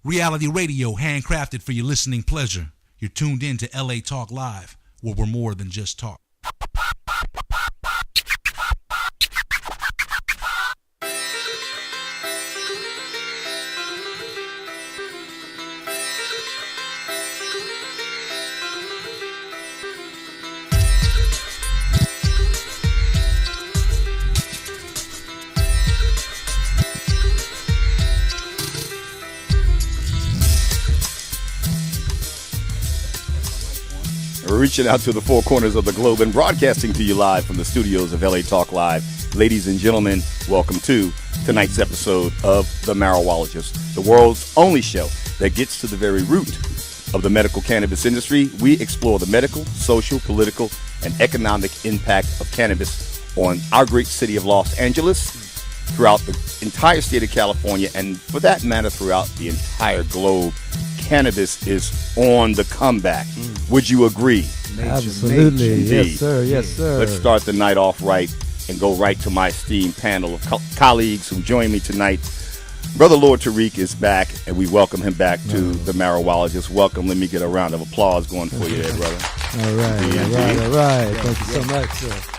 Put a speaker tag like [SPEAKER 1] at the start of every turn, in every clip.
[SPEAKER 1] Reality radio handcrafted for your listening pleasure. You're tuned in to LA Talk Live, where we're more than just talk.
[SPEAKER 2] We're reaching out to the four corners of the globe and broadcasting to you live from the studios of LA Talk Live. Ladies and gentlemen, welcome to tonight's episode of The Marijualogist, the world's only show that gets to the very root of the medical cannabis industry. We explore the medical, social, political, and economic impact of cannabis on our great city of Los Angeles, throughout the entire state of California, and for that matter, throughout the entire globe. Cannabis is on the comeback. Would you agree?
[SPEAKER 3] Absolutely. Yes, sir. Yes, sir.
[SPEAKER 2] Let's start the night off right and go right to my esteemed panel of colleagues who join me tonight. Brother Lord Tariq is back, and we welcome him back to the Marijualogist. Welcome. Let me get a round of applause going for you there, brother.
[SPEAKER 3] All right. Thank you so much, sir.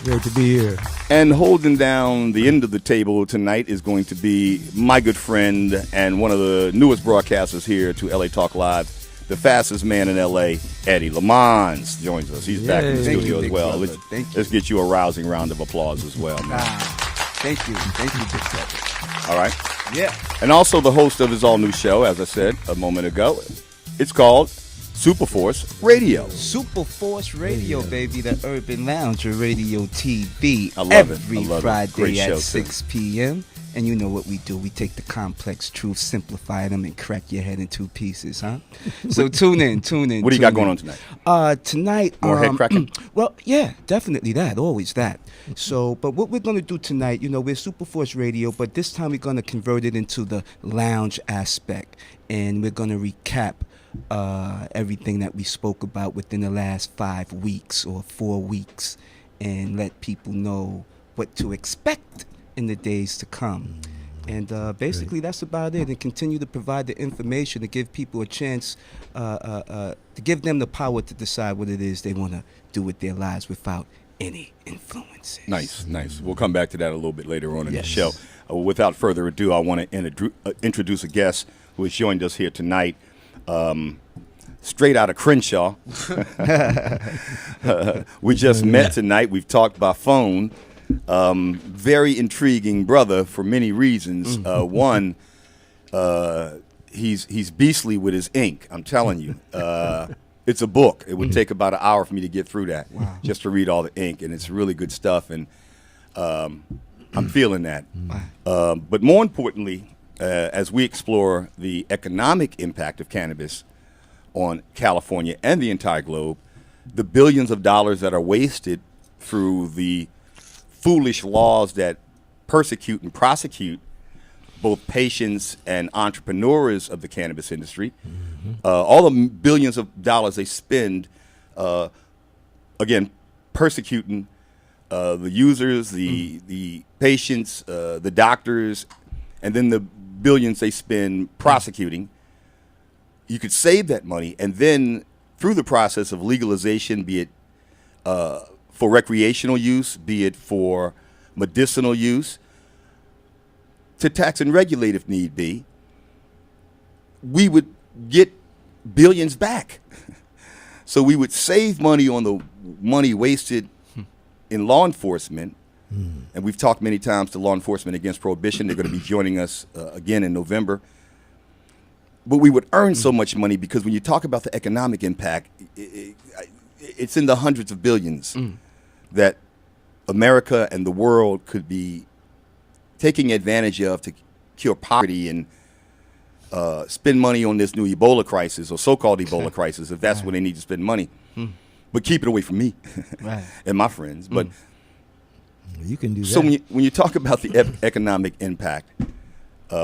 [SPEAKER 3] Great to be here.
[SPEAKER 2] And holding down the end of the table tonight is going to be my good friend and one of the newest broadcasters here to LA Talk Live, the fastest man in LA, Eddie Lamons joins us. He's back in the studio as well. Let's get you a rousing round of applause as well, man.
[SPEAKER 4] Thank you, Big Brother.
[SPEAKER 2] All right.
[SPEAKER 4] Yeah.
[SPEAKER 2] And also the host of his all-new show, as I said a moment ago. It's called Superforce Radio.
[SPEAKER 4] Superforce Radio, baby, the Urban Lounge of Radio TV.
[SPEAKER 2] I love
[SPEAKER 4] every
[SPEAKER 2] it.
[SPEAKER 4] Friday at 6 p.m. And you know what we do. We take the complex truth, simplify them, and crack your head in two pieces, huh? So tune in.
[SPEAKER 2] What do you got going on tonight?
[SPEAKER 4] Tonight,
[SPEAKER 2] more head cracking?
[SPEAKER 4] Well, yeah, definitely that. Always that. So, but what we're going to do tonight, you know, we're Superforce Radio, but this time we're going to convert it into the lounge aspect. And we're going to recap everything that we spoke about within the last 5 weeks or 4 weeks, and let people know what to expect in the days to come. And basically that's about it, and continue to provide the information to give people a chance to give them the power to decide what it is they want to do with their lives without any influences.
[SPEAKER 2] Nice. We'll come back to that a little bit later on in the show. Without further ado, I want to introduce a guest who has joined us here tonight. Straight out of Crenshaw. We just met tonight. We've talked by phone. Very intriguing brother for many reasons. One, he's beastly with his ink. I'm telling you. It's a book. It would take about an hour for me to get through that, just to read all the ink, and it's really good stuff. And I'm feeling that. But more importantly, as we explore the economic impact of cannabis on California and the entire globe, the billions of dollars that are wasted through the foolish laws that persecute and prosecute both patients and entrepreneurs of the cannabis industry, all the billions of dollars they spend, again, persecuting the users, the patients, the doctors, and then the billions they spend prosecuting. You could save that money, and then through the process of legalization, be it for recreational use, be it for medicinal use, to tax and regulate if need be, we would get billions back. So we would save money on the money wasted in law enforcement. And we've talked many times to law enforcement against prohibition. They're going to be joining us again in November. But we would earn so much money because when you talk about the economic impact, it's in the hundreds of billions that America and the world could be taking advantage of to cure poverty and spend money on this new Ebola crisis, or so-called Ebola crisis, if that's where they need to spend money. But keep it away from me and my friends. But
[SPEAKER 3] you can do that.
[SPEAKER 2] So when you talk about the economic impact,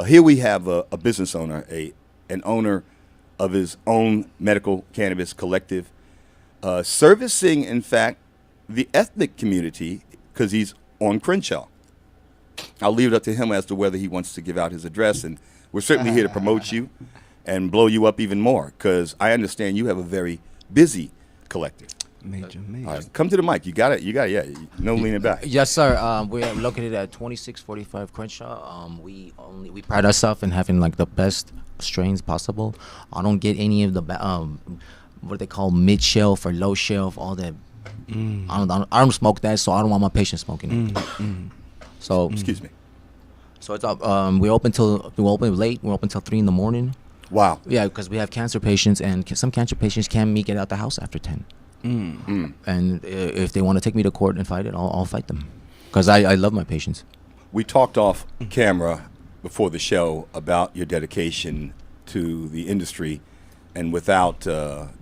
[SPEAKER 2] here we have a business owner, an owner of his own medical cannabis collective, servicing, in fact, the ethnic community because he's on Crenshaw. I'll leave it up to him as to whether he wants to give out his address. And we're certainly here to promote you and blow you up even more, because I understand you have a very busy collective.
[SPEAKER 4] Major.
[SPEAKER 2] All right, come to the mic. You got it. Yeah. No leaning back.
[SPEAKER 5] Yes, sir. We're located at 2645 Crenshaw. We pride ourselves in having like the best strains possible. I don't get any of the what they call mid shelf or low shelf, all that. I don't smoke that, so I don't want my patients smoking it. So
[SPEAKER 2] Excuse me.
[SPEAKER 5] So it's up. We open late. We're open till 3 in the morning.
[SPEAKER 2] Wow.
[SPEAKER 5] Yeah, because we have cancer patients, and some cancer patients can't get out the house after 10. And if they want to take me to court and fight it, I'll fight them, because I love my patients.
[SPEAKER 2] We talked off camera before the show about your dedication to the industry, and without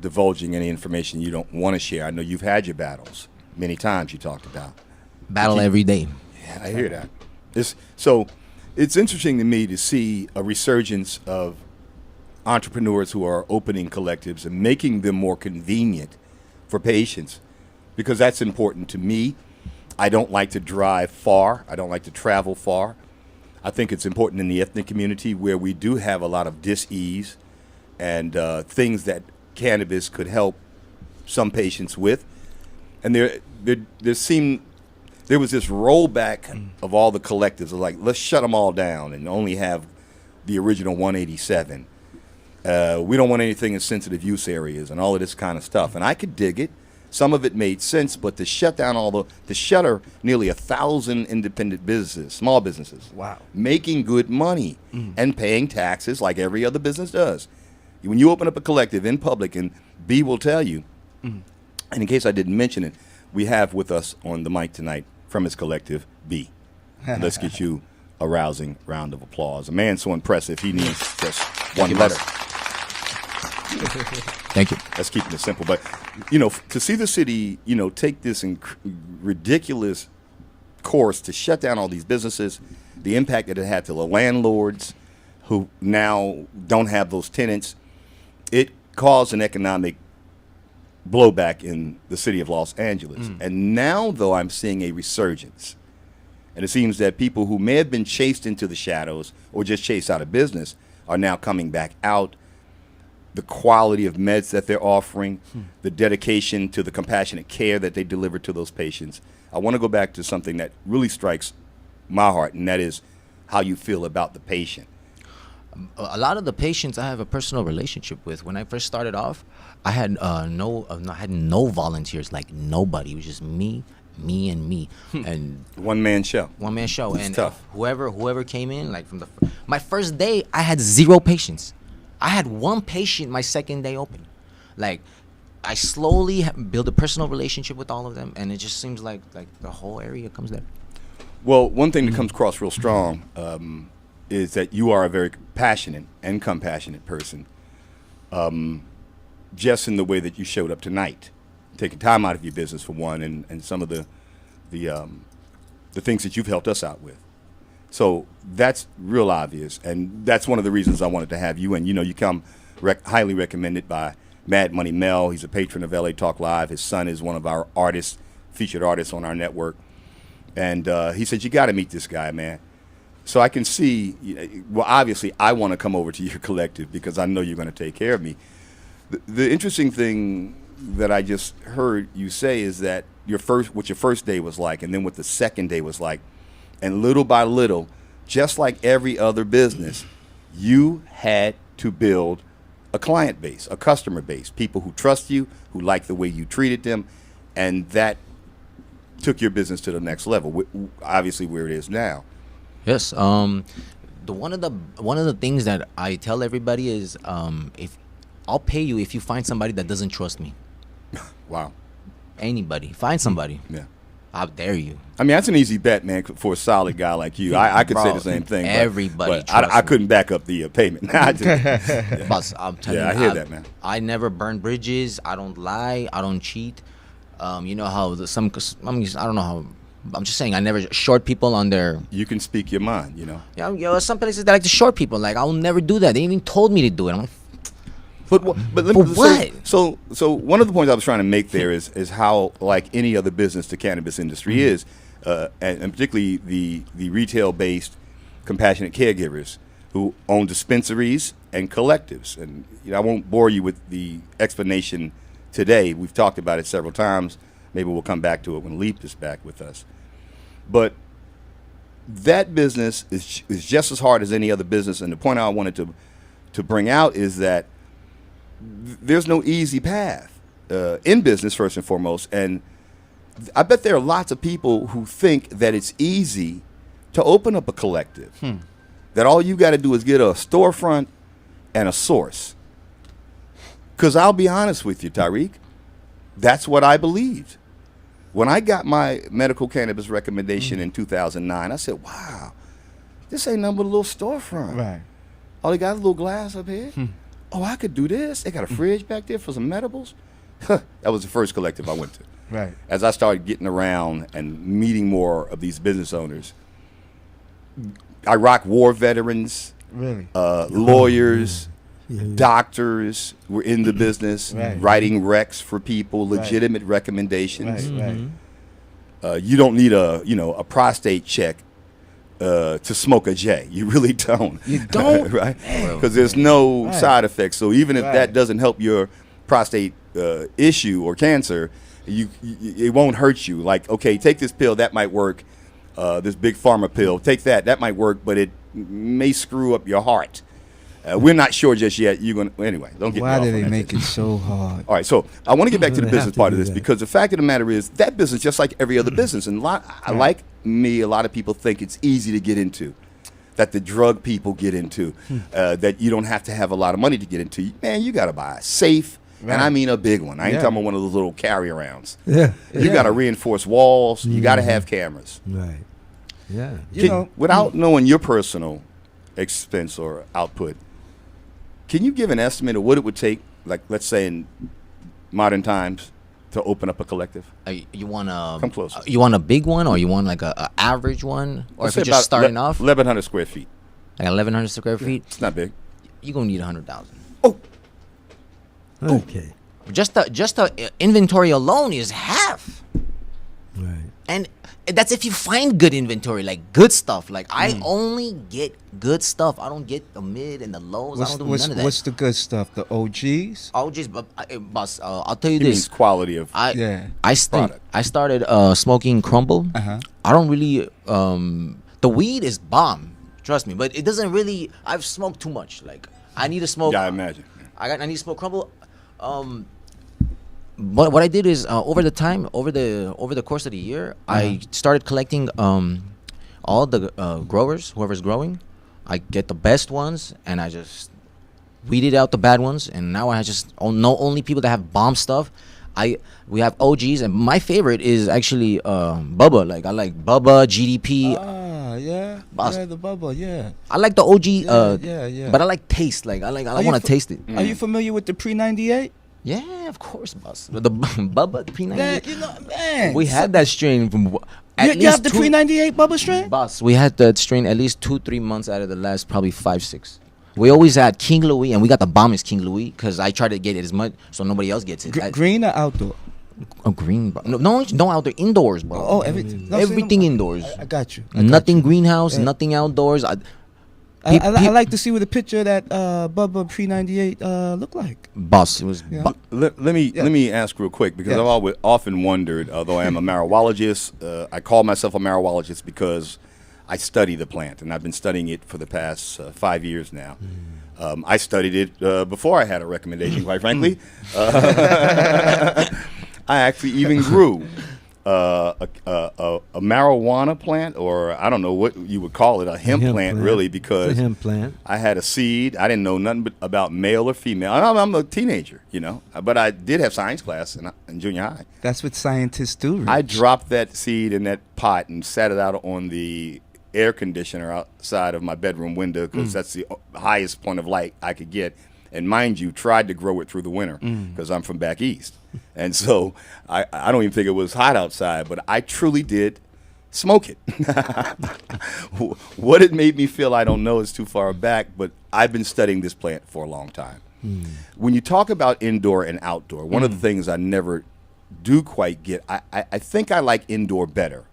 [SPEAKER 2] divulging any information you don't want to share. I know you've had your battles many times. You talked about
[SPEAKER 5] Battle every day.
[SPEAKER 2] Yeah, I hear that. It's interesting to me to see a resurgence of entrepreneurs who are opening collectives and making them more convenient for patients, because that's important to me. I don't like to drive far. I don't like to travel far. I think it's important in the ethnic community, where we do have a lot of dis-ease and things that cannabis could help some patients with. And there was this rollback of all the collectives, of like, let's shut them all down and only have the original 187. We don't want anything in sensitive use areas and all of this kind of stuff. And I could dig it. Some of it made sense, but to shut down to shutter nearly 1,000 independent businesses, small businesses,
[SPEAKER 4] Wow.
[SPEAKER 2] making good money and paying taxes like every other business does. When you open up a collective in public, and B will tell you, and in case I didn't mention it, we have with us on the mic tonight from his collective, B. Let's get you a rousing round of applause. A man so impressive, he needs just one letter.
[SPEAKER 5] Thank you.
[SPEAKER 2] Let's keep it simple. But, to see the city, take this ridiculous course to shut down all these businesses, the impact that it had to the landlords who now don't have those tenants, it caused an economic blowback in the city of Los Angeles. And now, though, I'm seeing a resurgence. And it seems that people who may have been chased into the shadows or just chased out of business are now coming back out. The quality of meds that they're offering, the dedication to the compassionate care that they deliver to those patients. I want to go back to something that really strikes my heart, and that is how you feel about the patient.
[SPEAKER 5] A lot of the patients I have a personal relationship with. When I first started off, I had no volunteers, like nobody. It was just me, and me, and
[SPEAKER 2] One man show. It's
[SPEAKER 5] and
[SPEAKER 2] tough.
[SPEAKER 5] Whoever came in, like from my first day, I had 0 patients. I had 1 patient my second day open. Like, I slowly build a personal relationship with all of them, and it just seems like the whole area comes there.
[SPEAKER 2] Well, one thing that comes across real strong is that you are a very passionate and compassionate person, just in the way that you showed up tonight, taking time out of your business for one, and some of the things that you've helped us out with. So that's real obvious, and that's one of the reasons I wanted to have you in. You come highly recommended by Mad Money Mel. He's a patron of LA Talk Live. His son is one of our featured artists on our network. And he said, you got to meet this guy, man. So I can see, well, obviously, I want to come over to your collective because I know you're going to take care of me. The interesting thing that I just heard you say is that what your first day was like, and then what the second day was like. And little by little, just like every other business, you had to build a client base, a customer base, people who trust you, who like the way you treated them, and that took your business to the next level, obviously where it is now.
[SPEAKER 5] Yes. One of the things that I tell everybody is, if I'll pay you if you find somebody that doesn't trust me.
[SPEAKER 2] Wow.
[SPEAKER 5] Anybody, find somebody.
[SPEAKER 2] Yeah.
[SPEAKER 5] How dare you?
[SPEAKER 2] I mean, that's an easy bet, man, for a solid guy like you. I could say the same thing.
[SPEAKER 5] Everybody
[SPEAKER 2] but I couldn't back up the payment.
[SPEAKER 5] Boss, I'm telling you,
[SPEAKER 2] I hear that, man.
[SPEAKER 5] I never burn bridges. I don't lie. I don't cheat. You know how I don't know how. I'm just saying, I never short people on their.
[SPEAKER 2] You can speak your mind,
[SPEAKER 5] Yeah, some places they like to short people. Like, I'll never do that. They even told me to do it. I'm like,
[SPEAKER 2] But
[SPEAKER 5] what?
[SPEAKER 2] So one of the points I was trying to make there is how, like any other business, the cannabis industry is. and particularly the retail-based compassionate caregivers who own dispensaries and collectives. And I won't bore you with the explanation today. We've talked about it several times. Maybe we'll come back to it when Leap is back with us. But that business is just as hard as any other business. And the point I wanted to bring out is that there's no easy path in business, first and foremost. And I bet there are lots of people who think that it's easy to open up a collective, that all you got to do is get a storefront and a source. Because I'll be honest with you, Tariq, that's what I believed. When I got my medical cannabis recommendation in 2009, I said, wow, this ain't nothing but a little storefront.
[SPEAKER 4] Right.
[SPEAKER 2] Oh, they got a little glass up here? Oh, I could do this. They got a fridge back there for some medibles. That was the first collective I went to.
[SPEAKER 4] Right.
[SPEAKER 2] As I started getting around and meeting more of these business owners, Iraq war veterans,
[SPEAKER 4] Really?
[SPEAKER 2] lawyers, doctors were in the business, writing recs for people, legitimate recommendations.
[SPEAKER 4] Right.
[SPEAKER 2] You don't need a prostate check to smoke a J. You really don't.
[SPEAKER 4] You don't?
[SPEAKER 2] Right? Because there's no side effects. So even if that doesn't help your prostate issue or cancer, it won't hurt you. Like, okay, take this pill, that might work. This big pharma pill, take that might work, but it may screw up your heart. We're not sure just yet. Anyway, don't get me
[SPEAKER 4] Why
[SPEAKER 2] off
[SPEAKER 4] do
[SPEAKER 2] on
[SPEAKER 4] they
[SPEAKER 2] that
[SPEAKER 4] make
[SPEAKER 2] thing.
[SPEAKER 4] it so hard?
[SPEAKER 2] All right, so I want to get back to the
[SPEAKER 3] They
[SPEAKER 2] business
[SPEAKER 3] have to
[SPEAKER 2] part of
[SPEAKER 3] do
[SPEAKER 2] this
[SPEAKER 3] that.
[SPEAKER 2] because the fact of the matter is that business, just like every other business, and like me, a lot of people think it's easy to get into, that the drug people get into, that you don't have to have a lot of money to get into. Man, you got to buy a safe, and I mean a big one. I ain't talking about one of those little carry-arounds.
[SPEAKER 3] Yeah.
[SPEAKER 2] You got to reinforce walls. You got to have cameras.
[SPEAKER 3] Right. Yeah.
[SPEAKER 2] Without knowing your personal expense or output, can you give an estimate of what it would take, like let's say in modern times, to open up a collective?
[SPEAKER 5] You want a
[SPEAKER 2] Come closer.
[SPEAKER 5] You want a big one, or you want like a average one, or
[SPEAKER 2] Let's
[SPEAKER 5] if you're
[SPEAKER 2] say
[SPEAKER 5] just
[SPEAKER 2] about
[SPEAKER 5] starting off,
[SPEAKER 2] 1,100 square feet.
[SPEAKER 5] like 1,100 square feet,
[SPEAKER 2] It's not big.
[SPEAKER 5] you're gonna need 100,000.
[SPEAKER 3] Okay.
[SPEAKER 5] Just the inventory alone is half,
[SPEAKER 3] Right.
[SPEAKER 5] and that's if you find good inventory, like good stuff. Like I only get good stuff. I don't get the mid and the lows. I don't do none of that.
[SPEAKER 4] What's the good stuff? The OGs?
[SPEAKER 5] I'll just, boss. I'll tell you
[SPEAKER 2] It means
[SPEAKER 5] this.
[SPEAKER 2] quality of.
[SPEAKER 5] I
[SPEAKER 2] product.
[SPEAKER 5] started smoking crumble. I don't really the weed is bomb, trust me, but it doesn't really. I've smoked too much. Like I need to smoke.
[SPEAKER 2] Yeah, I imagine.
[SPEAKER 5] I need to smoke crumble. But what I did is over the course of the year, I started collecting all the growers, whoever's growing. I get the best ones, and I just weeded out the bad ones. And now I just know only people that have bomb stuff. We have OGs, and my favorite is actually Bubba. Like I like Bubba, GDP.
[SPEAKER 4] Yeah.
[SPEAKER 5] Boss.
[SPEAKER 4] Yeah, the bubble, yeah.
[SPEAKER 5] I like the OG.
[SPEAKER 4] Yeah.
[SPEAKER 5] But I like taste. Like I want to taste it.
[SPEAKER 4] Are you familiar with the pre-98?
[SPEAKER 5] Yeah, of course, boss. The Bubba, the P90.
[SPEAKER 4] Man, man.
[SPEAKER 5] We had that strain from
[SPEAKER 4] You have the pre-98 bubble strain?
[SPEAKER 5] Boss, we had that strain at least 2-3 months out of the last probably 5-6. We always had King Louis, and we got the bombest King Louis because I tried to get it as much so nobody else gets it.
[SPEAKER 4] Green or outdoor?
[SPEAKER 5] Green, no outdoor, indoors, bro.
[SPEAKER 4] Oh, everything. No,
[SPEAKER 5] Everything indoors.
[SPEAKER 4] I got you.
[SPEAKER 5] Nothing greenhouse, nothing outdoors.
[SPEAKER 4] I like to see what the picture of that Bubba pre-98 look like.
[SPEAKER 5] Boss, it was.
[SPEAKER 4] Yeah.
[SPEAKER 2] Let me ask real quick because I've often wondered. Although I am a marijualogist, I call myself a marijualogist because I study the plant, and I've been studying it for the past 5 years now. I studied it before I had a recommendation, quite frankly. I actually even grew a marijuana plant, or I don't know what you would call it, a hemp plant, really, because
[SPEAKER 3] It's a hemp plant.
[SPEAKER 2] I had a seed. I didn't know nothing about male or female. I'm a teenager, but I did have science class in junior high.
[SPEAKER 4] That's what scientists do, Rich.
[SPEAKER 2] I dropped that seed in that pot and sat it out on the air conditioner outside of my bedroom window because that's the highest point of light I could get. And mind you, tried to grow it through the winter because I'm from back east. And so I don't even think it was hot outside, but I truly did smoke it. What it made me feel, I don't know. It's too far back, but I've been studying this plant for a long time. When you talk about indoor and outdoor, one of the things I never do quite get, I think I like indoor better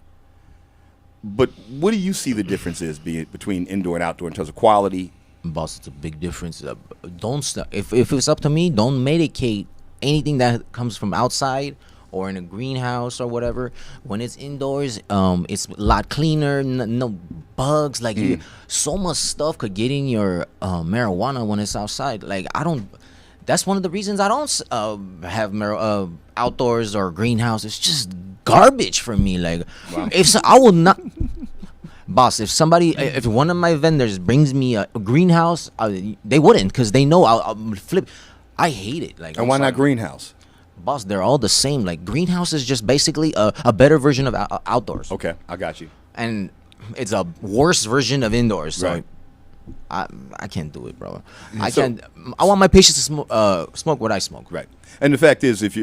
[SPEAKER 2] But what do you see the difference is between indoor and outdoor in terms of quality?
[SPEAKER 5] Boss, it's a big difference. If it's up to me, don't medicate anything that comes from outside or in a greenhouse or whatever. When it's indoors, it's a lot cleaner. No bugs. Like so much stuff could get in your marijuana when it's outside. Like I don't. That's one of the reasons I don't have outdoors or greenhouse. It's just garbage for me. Like I will not. Boss, if one of my vendors brings me a greenhouse, they wouldn't, because they know I'll flip. I hate it. Like,
[SPEAKER 2] and why not greenhouse?
[SPEAKER 5] Boss, they're all the same. Like, greenhouse is just basically a better version of outdoors.
[SPEAKER 2] Okay, I got you.
[SPEAKER 5] And it's a worse version of indoors. So
[SPEAKER 2] Right.
[SPEAKER 5] I can't do it, bro. I can't. I want my patients to smoke what I smoke.
[SPEAKER 2] Right. And the fact is, if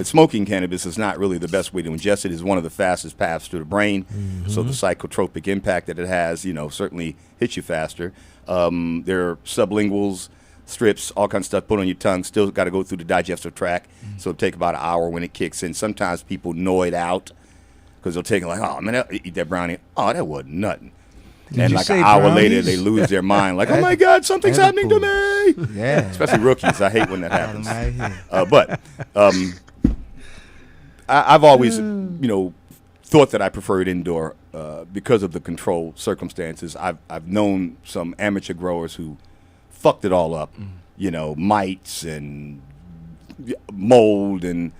[SPEAKER 2] smoking cannabis is not really the best way to ingest it. It's one of the fastest paths to the brain. So the psychotropic impact that it has, certainly hits you faster. There are sublinguals, strips, all kinds of stuff put on your tongue. Still got to go through the digestive tract. So it'll take about an hour when it kicks in. Sometimes people know it out because they'll take it like, oh, man, I'll eat that brownie. Oh, that wasn't nothing. And
[SPEAKER 3] you
[SPEAKER 2] like
[SPEAKER 3] say
[SPEAKER 2] an hour
[SPEAKER 3] brownies?
[SPEAKER 2] later, they lose their mind. Like, oh my God, something's happening to me.
[SPEAKER 3] Yeah.
[SPEAKER 2] Especially rookies. I hate when that happens.
[SPEAKER 3] Right here.
[SPEAKER 2] But I've always, thought that I preferred indoor because of the control circumstances. I've known some amateur growers who fucked it all up. Mites and mold and.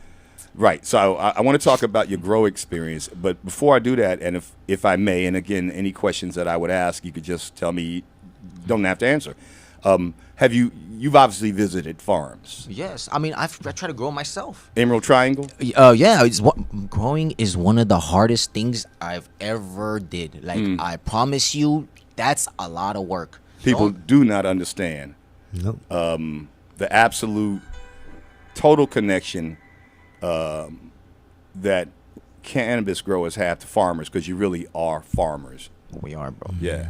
[SPEAKER 2] Right. So I want to talk about your grow experience. But before I do that, and if I may, and again, any questions that I would ask, you could just tell me. Don't have to answer. You've obviously visited farms.
[SPEAKER 5] Yes. I mean, I try to grow myself.
[SPEAKER 2] Emerald Triangle?
[SPEAKER 5] Yeah. Growing is one of the hardest things I've ever did. Like, I promise you, that's a lot of work.
[SPEAKER 2] People do not understand
[SPEAKER 3] Nope.
[SPEAKER 2] the absolute total connection that cannabis growers have to farmers, because you really are farmers.
[SPEAKER 5] We are, bro.
[SPEAKER 2] Yeah.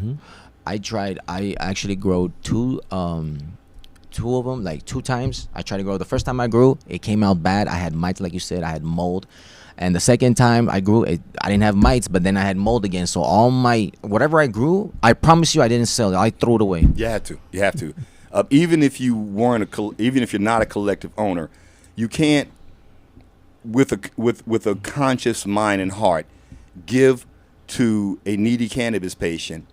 [SPEAKER 5] I actually grew two of them, like 2 times. I tried to grow. The first time I grew, it came out bad. I had mites, like you said. I had mold. And the second time I grew, I didn't have mites, but then I had mold again. So whatever I grew, I promise you I didn't sell it. I threw it away.
[SPEAKER 2] You have to. Even if you're not a collective owner, you can't, with a conscious mind and heart, give to a needy cannabis patient,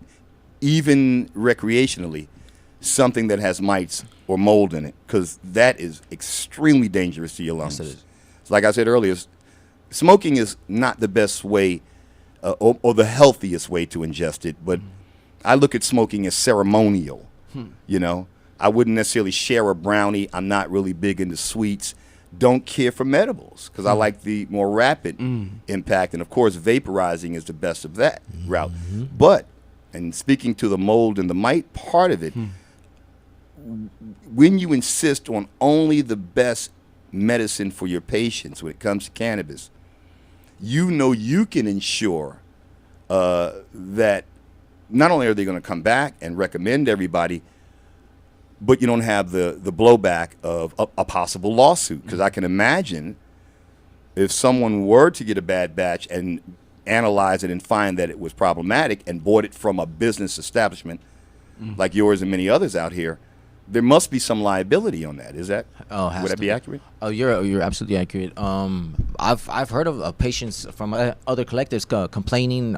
[SPEAKER 2] even recreationally, something that has mites or mold in it, because that is extremely dangerous to your lungs.
[SPEAKER 5] Yes, it is.
[SPEAKER 2] Like I said earlier, smoking is not the best way or the healthiest way to ingest it, but I look at smoking as ceremonial. I wouldn't necessarily share a brownie. I'm not really big into sweets. Don't care for medibles because I like the more rapid impact. And, of course, vaporizing is the best of that route. But, and speaking to the mold and the mite part of it, when you insist on only the best medicine for your patients when it comes to cannabis, you can ensure that not only are they going to come back and recommend everybody, but you don't have the blowback of a possible lawsuit. Because I can imagine if someone were to get a bad batch and analyze it and find that it was problematic and bought it from a business establishment like yours and many others out here, there must be some liability on that. Is that? Would that be accurate?
[SPEAKER 5] Oh, you're absolutely accurate. I've heard of patients from other collectors complaining.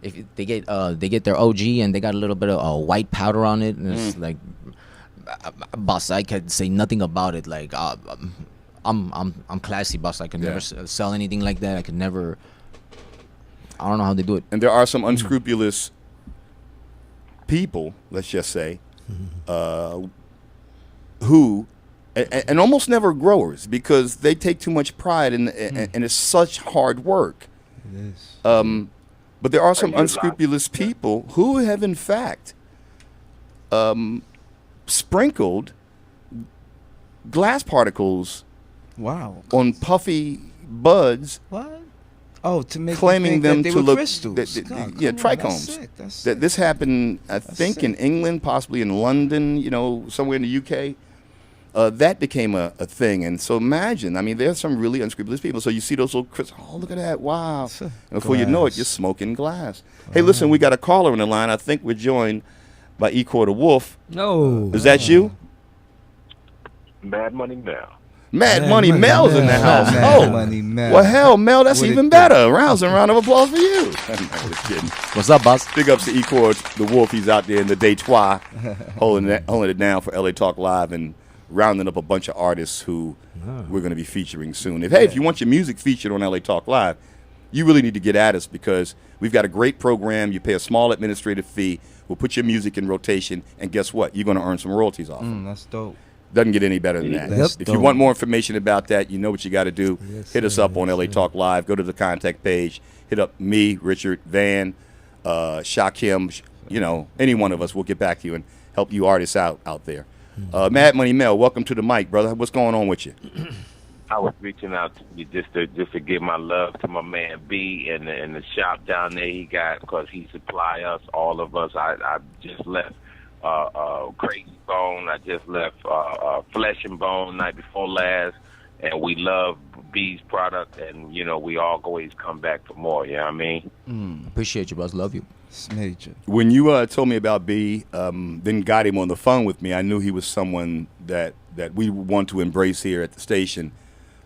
[SPEAKER 5] If they get their OG and they got a little bit of white powder on it, and it's like, boss, I could say nothing about it. Like, I'm classy, boss. I could never sell anything like that. I could never. I don't know how they do it.
[SPEAKER 2] And there are some unscrupulous people, let's just say, who, and almost never growers, because they take too much pride in and it's such hard work.
[SPEAKER 3] It is.
[SPEAKER 2] But there are some unscrupulous people who have, in fact, sprinkled glass particles on puffy buds.
[SPEAKER 4] What? Oh, to make
[SPEAKER 2] claiming them
[SPEAKER 4] they
[SPEAKER 2] to
[SPEAKER 4] were
[SPEAKER 2] look,
[SPEAKER 4] crystals.
[SPEAKER 2] trichomes.
[SPEAKER 4] That's sick.
[SPEAKER 2] This happened, I think, in England, possibly in London, somewhere in the UK. that became a thing. And so imagine, I mean, there's some really unscrupulous people. So you see those little oh, look at that, wow. And before you know it, you're smoking glass. Hey, listen, we got a caller on the line. I think we're joined by Equal the Wolf.
[SPEAKER 3] No.
[SPEAKER 2] Is that you?
[SPEAKER 6] Mad Money Mel.
[SPEAKER 2] Mad Money Mel's in the house.
[SPEAKER 4] Mad Money Mel.
[SPEAKER 2] Well, hell, Mel, that's
[SPEAKER 4] What
[SPEAKER 2] even
[SPEAKER 4] it
[SPEAKER 2] better. Round of applause for you. I'm just kidding.
[SPEAKER 5] What's up, boss?
[SPEAKER 2] Big ups to Equal the Wolf. He's out there in the Detroit, holding it down for LA Talk Live and rounding up a bunch of artists who we're going to be featuring soon. If you want your music featured on LA Talk Live, you really need to get at us because we've got a great program. You pay a small administrative fee. We'll put your music in rotation, and guess what? You're going to earn some royalties off it.
[SPEAKER 4] That's dope.
[SPEAKER 2] Doesn't get any better than that.
[SPEAKER 4] That's
[SPEAKER 2] If you
[SPEAKER 4] dope.
[SPEAKER 2] want more information about that, you know what you got to do.
[SPEAKER 3] Yes,
[SPEAKER 2] Hit us
[SPEAKER 3] sir.
[SPEAKER 2] up on LA Talk Live. Go to the contact page. Hit up me, Richard, Van, Shakim, any one of us. We'll get back to you and help you artists out there. Mad Money Mel, welcome to the mic, brother. What's going on with you?
[SPEAKER 6] I was reaching out to you just to give my love to my man B and the shop down there he got because he supply us, all of us. I just left Crazy Bone. I just left Flesh and Bone night before last, and we love B's product, and we always come back for more. You know what I mean?
[SPEAKER 5] Appreciate you, boss. Love you.
[SPEAKER 4] It's major.
[SPEAKER 2] When you told me about B, then got him on the phone with me, I knew he was someone that we want to embrace here at the station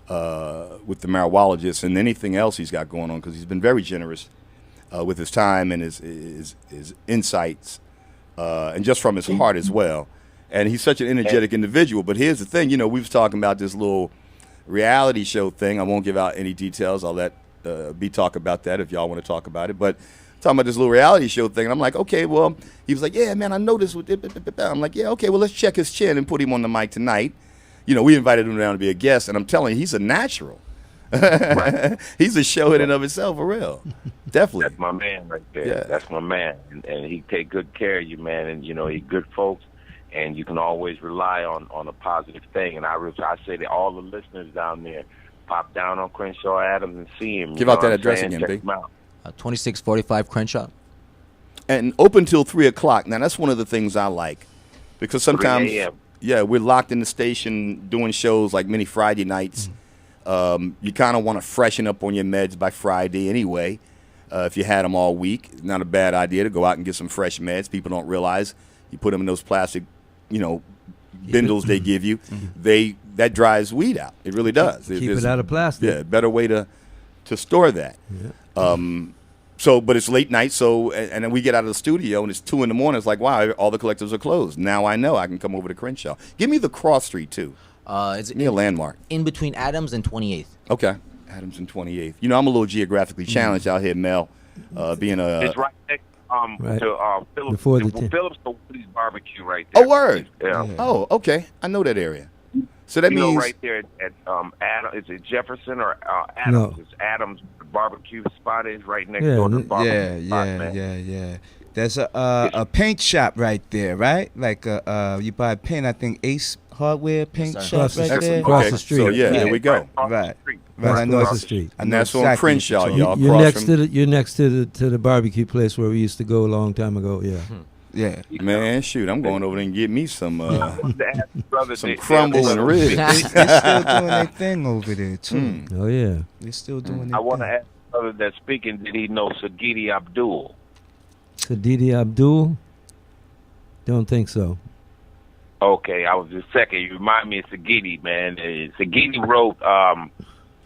[SPEAKER 2] with the Marijualogist and anything else he's got going on because he's been very generous with his time and his insights and just from his heart as well. And he's such an energetic individual. But here's the thing, we was talking about this little reality show thing. I won't give out any details. I'll let B talk about that if y'all want to talk about it. But talking about this little reality show thing, and I'm like, okay, well, he was like, yeah, man, I know this. I'm like, yeah, okay, well, let's check his chin and put him on the mic tonight. We invited him down to be a guest, and I'm telling you, he's a natural. He's a show in and of itself, for real. Definitely.
[SPEAKER 6] That's my man right there.
[SPEAKER 2] Yeah.
[SPEAKER 6] That's my man, and he take good care of you, man. And he good folks, and you can always rely on a positive thing. And I say to all the listeners down there, pop down on Crenshaw Adams and see him.
[SPEAKER 2] Give out that address again,
[SPEAKER 6] Check
[SPEAKER 2] B.
[SPEAKER 6] him out.
[SPEAKER 5] 2645 Crenshaw.
[SPEAKER 2] And open till 3 o'clock. Now, that's one of the things I like because sometimes,
[SPEAKER 6] 3 a.m.
[SPEAKER 2] yeah, we're locked in the station doing shows like many Friday nights. You kind of want to freshen up on your meds by Friday anyway. If you had them all week, it's not a bad idea to go out and get some fresh meds. People don't realize you put them in those plastic, bindles they give you. That dries weed out. It really does.
[SPEAKER 3] Keep it out of plastic.
[SPEAKER 2] Yeah, better way to store that.
[SPEAKER 3] Yeah.
[SPEAKER 2] But it's late night, and then we get out of the studio, and it's 2 a.m. It's like, wow, all the collectives are closed. Now I know I can come over to Crenshaw. Give me the cross street, too.
[SPEAKER 5] It's
[SPEAKER 2] Give me a landmark.
[SPEAKER 5] in between Adams and 28th.
[SPEAKER 2] Okay. Adams and 28th. I'm a little geographically challenged out here, Mel, being a...
[SPEAKER 6] It's right next
[SPEAKER 3] Right.
[SPEAKER 6] to Phillips.
[SPEAKER 3] Before the
[SPEAKER 6] Phillips to Woody's Barbecue right there.
[SPEAKER 2] Oh, word.
[SPEAKER 6] Yeah.
[SPEAKER 2] Oh, okay. I know that area. So that means...
[SPEAKER 6] right there at Adams, is it Jefferson or Adams?
[SPEAKER 3] No.
[SPEAKER 6] It's Adams barbecue spot is right next
[SPEAKER 3] Yeah,
[SPEAKER 6] door to the
[SPEAKER 3] yeah,
[SPEAKER 6] barbecue spot, man.
[SPEAKER 4] Yeah. There's a paint shop right there, right? Like you buy paint, I think Ace Hardware paint
[SPEAKER 5] Yes, sir.
[SPEAKER 4] shop
[SPEAKER 3] Across the
[SPEAKER 4] right
[SPEAKER 3] street.
[SPEAKER 4] there.
[SPEAKER 3] Across
[SPEAKER 2] Okay.
[SPEAKER 3] the street.
[SPEAKER 2] So, yeah,
[SPEAKER 4] Yeah.
[SPEAKER 2] there we go.
[SPEAKER 6] Across the
[SPEAKER 4] Right.
[SPEAKER 6] street.
[SPEAKER 4] Right, I know
[SPEAKER 3] Across the
[SPEAKER 4] it's-
[SPEAKER 3] street.
[SPEAKER 4] I
[SPEAKER 2] And
[SPEAKER 4] know
[SPEAKER 2] that's on
[SPEAKER 4] exactly what
[SPEAKER 2] Crenshaw,
[SPEAKER 4] you're
[SPEAKER 2] y'all.
[SPEAKER 4] talking
[SPEAKER 3] You're
[SPEAKER 2] across
[SPEAKER 3] next
[SPEAKER 2] from-
[SPEAKER 3] you're next to the barbecue place where we used to go a long time ago. Yeah.
[SPEAKER 4] about. Yeah.
[SPEAKER 2] Man, shoot, I'm going over there and get me some
[SPEAKER 6] Brother,
[SPEAKER 2] some crumble and ribs.
[SPEAKER 4] They're still doing their thing over there too.
[SPEAKER 3] Oh yeah.
[SPEAKER 4] They're still doing their
[SPEAKER 6] I want to
[SPEAKER 4] thing.
[SPEAKER 6] ask the brother that's speaking, did he know Sagidi Abdul?
[SPEAKER 3] Sadidi Abdul? Don't think so.
[SPEAKER 6] Okay, I was just checking. You remind me of Sagidi, man. Sagidi wrote,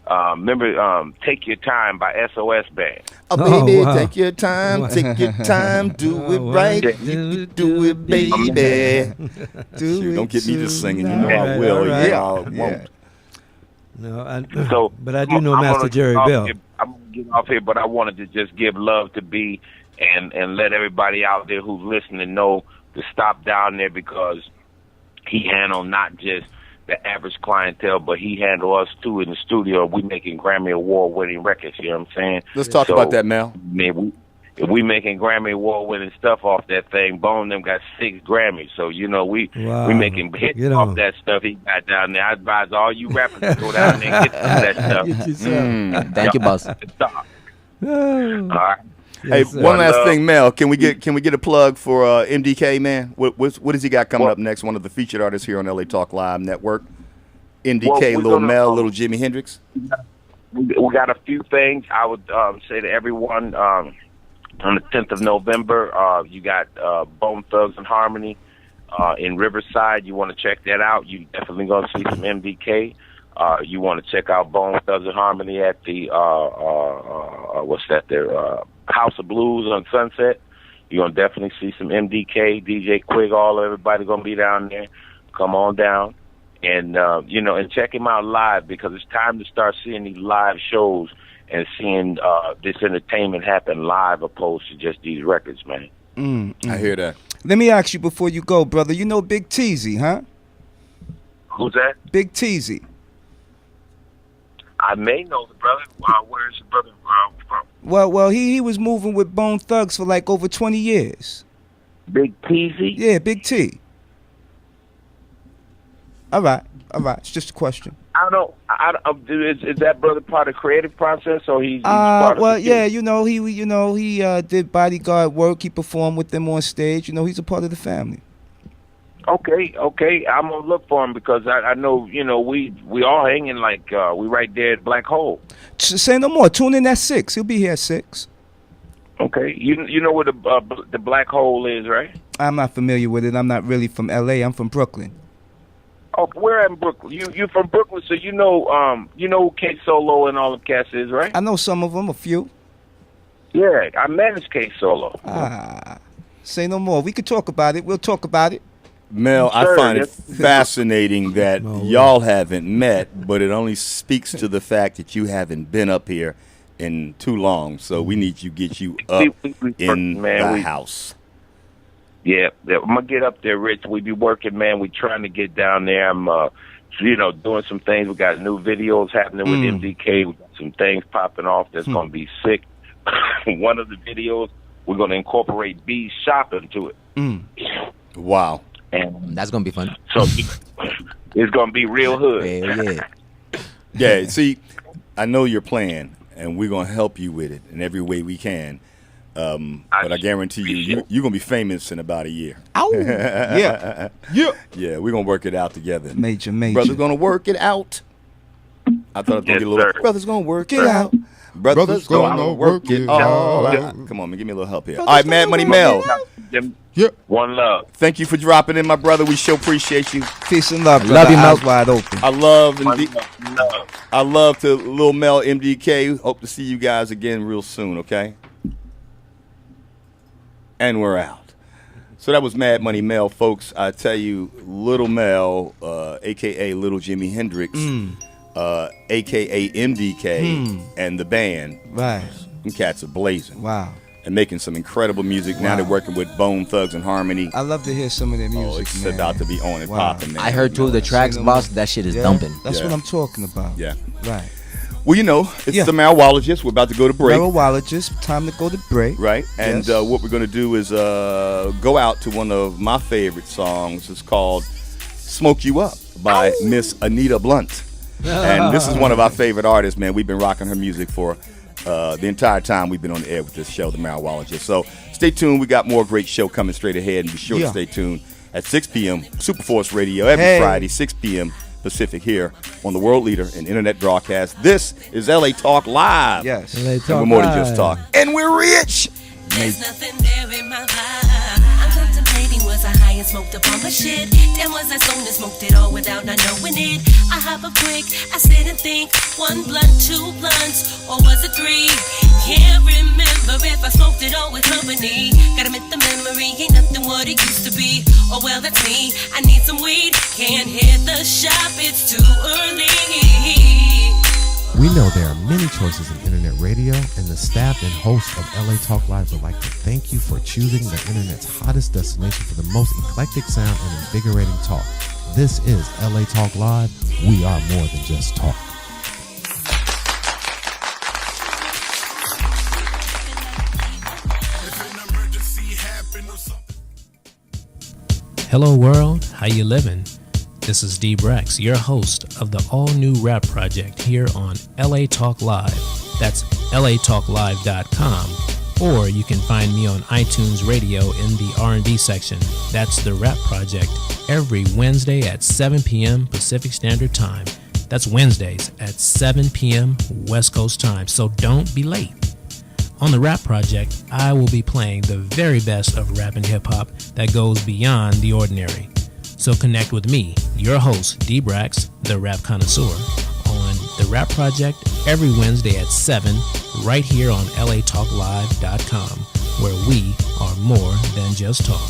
[SPEAKER 6] remember, Take Your Time by SOS Band.
[SPEAKER 2] Oh,
[SPEAKER 3] Oh,
[SPEAKER 2] baby,
[SPEAKER 3] wow.
[SPEAKER 2] take your time, take your time, do it
[SPEAKER 3] Oh,
[SPEAKER 2] right,
[SPEAKER 3] right.
[SPEAKER 2] you do it, baby. Shoot, don't get me to singing, you know I
[SPEAKER 3] Alright,
[SPEAKER 2] will,
[SPEAKER 3] alright.
[SPEAKER 2] you know I won't.
[SPEAKER 3] No,
[SPEAKER 6] So,
[SPEAKER 3] but I do know
[SPEAKER 6] I'm
[SPEAKER 3] Master
[SPEAKER 6] gonna
[SPEAKER 3] Jerry
[SPEAKER 6] get off
[SPEAKER 3] Bell.
[SPEAKER 6] here. I'm going to get off here, but I wanted to just give love to B and let everybody out there who's listening know to stop down there because he handled not just the average clientele, but he handled us too in the studio. We making Grammy Award winning records, you know what I'm saying?
[SPEAKER 2] Let's talk about that, Mel.
[SPEAKER 6] Man, if we making Grammy Award winning stuff off that thing, Bone them got 6 Grammys. So, we
[SPEAKER 3] Wow.
[SPEAKER 6] making hits
[SPEAKER 3] Get
[SPEAKER 6] off
[SPEAKER 3] on.
[SPEAKER 6] that stuff he got down there. I advise all you rappers to go down there and get some of that stuff.
[SPEAKER 3] Get yourself.
[SPEAKER 5] Thank you, boss.
[SPEAKER 6] Stop.
[SPEAKER 3] Oh.
[SPEAKER 6] All right.
[SPEAKER 2] Hey,
[SPEAKER 3] Yes, sir.
[SPEAKER 2] one last thing, Mel. Can we get a plug for MDK, man? What does he got coming up next? One of the featured artists here on LA Talk Live Network. MDK, Lil Mel, Little Jimi Hendrix.
[SPEAKER 6] We got a few things. I would say to everyone on the 10th of November, you got Bone Thugs and Harmony in Riverside. You want to check that out. You definitely going to see some MDK. You want to check out Bone Thugs and Harmony at the House of Blues on Sunset. You're going to definitely see some MDK, DJ Quig, everybody going to be down there. Come on down. And, and check him out live, because it's time to start seeing these live shows and seeing this entertainment happen live opposed to just these records, man.
[SPEAKER 2] I hear that.
[SPEAKER 4] Let me ask you before you go, brother. You know Big Teezy, huh?
[SPEAKER 6] Who's that?
[SPEAKER 4] Big Teezy.
[SPEAKER 6] I may know the brother. Where is the brother from?
[SPEAKER 4] Well, he was moving with Bone Thugs for like over 20 years.
[SPEAKER 6] Big Teezy?
[SPEAKER 4] Yeah, Big T. All right. It's just a question.
[SPEAKER 6] I don't know. Is that brother part of the creative process, or he's part of the
[SPEAKER 4] yeah, he did bodyguard work. He performed with them on stage. He's a part of the family.
[SPEAKER 6] Okay. I'm gonna look for him, because I know, we all hanging like we right there at Black Hole.
[SPEAKER 4] Say no more. Tune in at 6. He'll be here at 6.
[SPEAKER 6] Okay. You know where the Black Hole is, right?
[SPEAKER 4] I'm not familiar with it. I'm not really from L.A. I'm from Brooklyn.
[SPEAKER 6] Oh, where in Brooklyn? You from Brooklyn, so you know who K Solo and all the cats is, right?
[SPEAKER 4] I know some of them, a few.
[SPEAKER 6] Yeah, I managed K Solo.
[SPEAKER 4] Say no more. We could talk about it. We'll talk about it.
[SPEAKER 2] Mel, I find it fascinating that y'all haven't met, but it only speaks to the fact that you haven't been up here in too long. So we need to get you up in the house.
[SPEAKER 6] Yeah, I'm gonna get up there, Rich. We be working, man. We trying to get down there. I'm, doing some things. We got new videos happening with MDK. We got some things popping off that's gonna be sick. One of the videos, we're gonna incorporate B's shop into it.
[SPEAKER 2] Wow.
[SPEAKER 6] And
[SPEAKER 5] that's gonna be fun.
[SPEAKER 6] So it's gonna be real hood.
[SPEAKER 5] Yeah.
[SPEAKER 2] Yeah. See, I know your plan, and we're gonna help you with it in every way we can. But I guarantee you're gonna be famous in about a year.
[SPEAKER 4] Ow! Yeah.
[SPEAKER 2] Yeah, we're gonna work it out together.
[SPEAKER 4] Major.
[SPEAKER 2] Brother's gonna work it out. I thought I was gonna get a little. Brother's gonna work it out.
[SPEAKER 3] Brother's gonna work it out.
[SPEAKER 2] Come on, man, give me a little help here. All right, Mad Money Mel.
[SPEAKER 6] Yep. One love.
[SPEAKER 2] Thank you for dropping in, my brother. We sure appreciate you.
[SPEAKER 4] Peace and love.
[SPEAKER 5] Love you, Mel.
[SPEAKER 4] Eyes wide open.
[SPEAKER 2] I love to Lil Mel, MDK. Hope to see you guys again real soon. Okay. And we're out. So that was Mad Money Mel, folks. I tell you, Little Mel, a.k.a. Little Jimi Hendrix, a.k.a. MDK, and the band.
[SPEAKER 4] Right.
[SPEAKER 2] Them cats are blazing.
[SPEAKER 4] Wow.
[SPEAKER 2] And making some incredible music. Now they're working with Bone Thugs and Harmony.
[SPEAKER 4] I love to hear some of their music,
[SPEAKER 2] it's
[SPEAKER 4] man.
[SPEAKER 2] about to be on and popping, man.
[SPEAKER 5] I heard 2 of the tracks, boss. That shit is dumping.
[SPEAKER 4] That's what I'm talking about.
[SPEAKER 2] Yeah.
[SPEAKER 4] Right.
[SPEAKER 2] Well, it's the Marijualogist. We're about to go to break.
[SPEAKER 4] Marijualogist, time to go to break.
[SPEAKER 2] Right. And what we're going to do is go out to one of my favorite songs. It's called Smoke You Up by Miss Anita Blunt. And this is one of our favorite artists, man. We've been rocking her music for the entire time we've been on the air with this show, The Marijualogist. So stay tuned. We got more great show coming straight ahead. And be sure to stay tuned at 6 p.m. Superforce Radio every Friday, 6 p.m. Pacific here on the world leader in internet broadcast. This is LA Talk Live.
[SPEAKER 4] Yes.
[SPEAKER 3] LA Talk
[SPEAKER 2] And we're more than
[SPEAKER 3] Live.
[SPEAKER 2] just talk. And we're rich.
[SPEAKER 7] There's nothing there in my vibe. I'm contemplating, was I high and smoked up on my shit? Then was I stoned and smoked it all without not knowing it? I hop a quick, I sit and think, 1 blunt, 2 blunts, or was it 3? Can't remember if I smoked it all with company. Gotta admit the memory ain't nothing what it used to be. Oh well, that's me, I need some weed. Can't hit the shop, it's too early.
[SPEAKER 8] We know there are many choices in internet radio, and the staff and hosts of LA Talk Live would like to thank you for choosing the internet's hottest destination for the most eclectic sound and invigorating talk. This is LA Talk Live. We are more than just talk.
[SPEAKER 9] Hello world, how you living? This is D Brex, your host of the all-new rap project here on LA Talk Live. That's latalklive.com. Or you can find me on iTunes Radio in the R&B section. That's The Rap Project, every Wednesday at 7 p.m. Pacific Standard Time. That's Wednesdays at 7 p.m. West Coast time, so don't be late. On The Rap Project, I will be playing the very best of rap and hip-hop that goes beyond the ordinary. So connect with me, your host, D Brax, the rap connoisseur, on The Rap Project every Wednesday at 7, right here on latalklive.com, where we are more than just talk.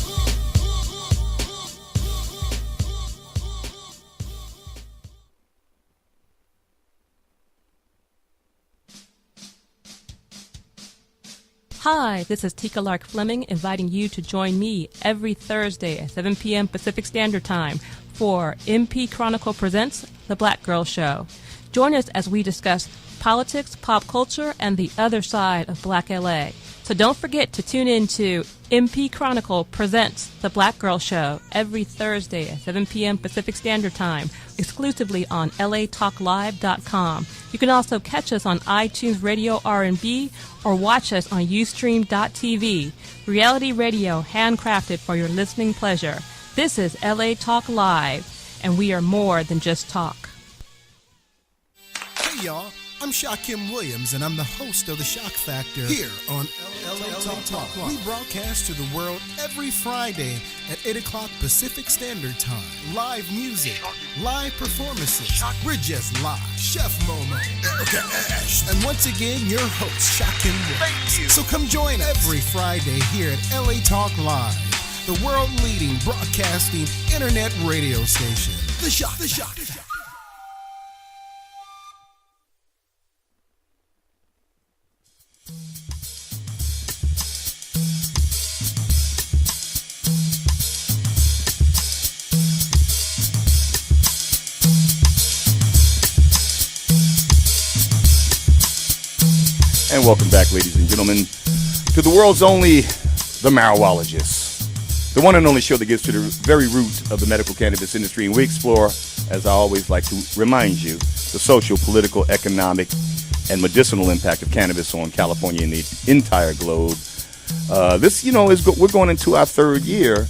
[SPEAKER 10] Hi, this is Tika Lark Fleming inviting you to join me every Thursday at 7 p.m. Pacific Standard Time for MP Chronicle Presents The Black Girl Show. Join us as we discuss politics, pop culture, and the other side of Black LA. So don't forget to tune in to MP Chronicle Presents The Black Girl Show every Thursday at 7 p.m. Pacific Standard Time, exclusively on latalklive.com. You can also catch us on iTunes Radio R&B or watch us on Ustream.tv. Reality radio handcrafted for your listening pleasure. This is LA Talk Live, and we are more than just talk.
[SPEAKER 11] Hey y'all, I'm Shaquem Williams, and I'm the host of The Shock Factor here on LA Talk Live. We broadcast to the world every Friday at 8 o'clock Pacific Standard Time. Live music, live performances. We're just live. Chef Momo, Erica Ash, and once again, your host, Shaquem Williams. So come join us every Friday here at LA Talk Live, the world-leading broadcasting internet radio station. The Shock.
[SPEAKER 2] And welcome back, ladies and gentlemen, to the world's only The Marijualogist, the one and only show that gets to the very root of the medical cannabis industry. And we explore, as I always like to remind you, the social, political, economic, and medicinal impact of cannabis on California and the entire globe. We're going into our third year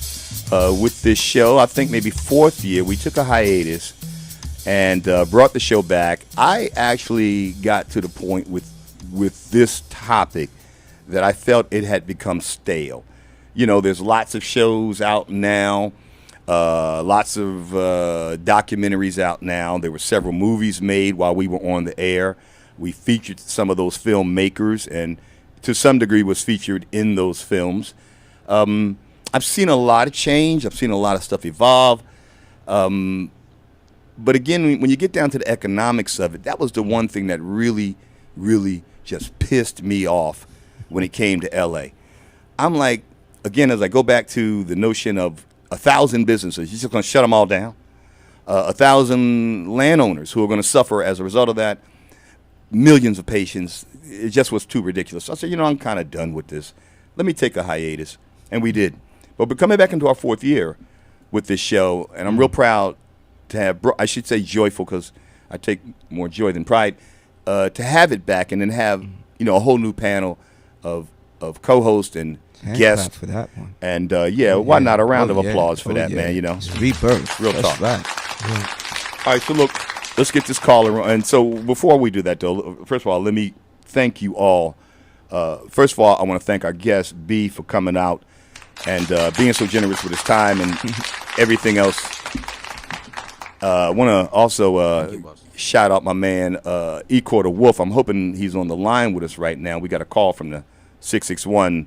[SPEAKER 2] with this show. I think maybe fourth year. We took a hiatus and brought the show back. I actually got to the point with this topic that I felt it had become stale. You know, there's lots of shows out now, lots of documentaries out now. There were several movies made while we were on the air. We featured some of those filmmakers and to some degree was featured in those films. I've seen a lot of change. I've seen a lot of stuff evolve. But again, when you get down to the economics of it, that was the one thing that really just pissed me off when it came to L.A. I'm like, again, as I go back to the notion of 1,000 businesses, you're just going to shut them all down? 1,000 landowners who are going to suffer as a result of that, millions of patients. It just was too ridiculous. So I said, I'm kind of done with this. Let me take a hiatus. And we did. But we're coming back into our fourth year with this show, and I'm real proud to have, I should say joyful because I take more joy than pride, to have it back and then have a whole new panel of co-hosts and guests
[SPEAKER 4] for that one.
[SPEAKER 2] And why not a round of applause for that, man?
[SPEAKER 4] It's rebirth.
[SPEAKER 2] Real
[SPEAKER 4] That's
[SPEAKER 2] talk.
[SPEAKER 4] Right. Yeah.
[SPEAKER 2] All right, so look, let's get this caller on. And so before we do that, though, first of all, let me thank you all. First of all, I want to thank our guest B for coming out and being so generous with his time and everything else. I want to also shout out my man, E. Wolf. I'm hoping he's on the line with us right now. We got a call from the 661.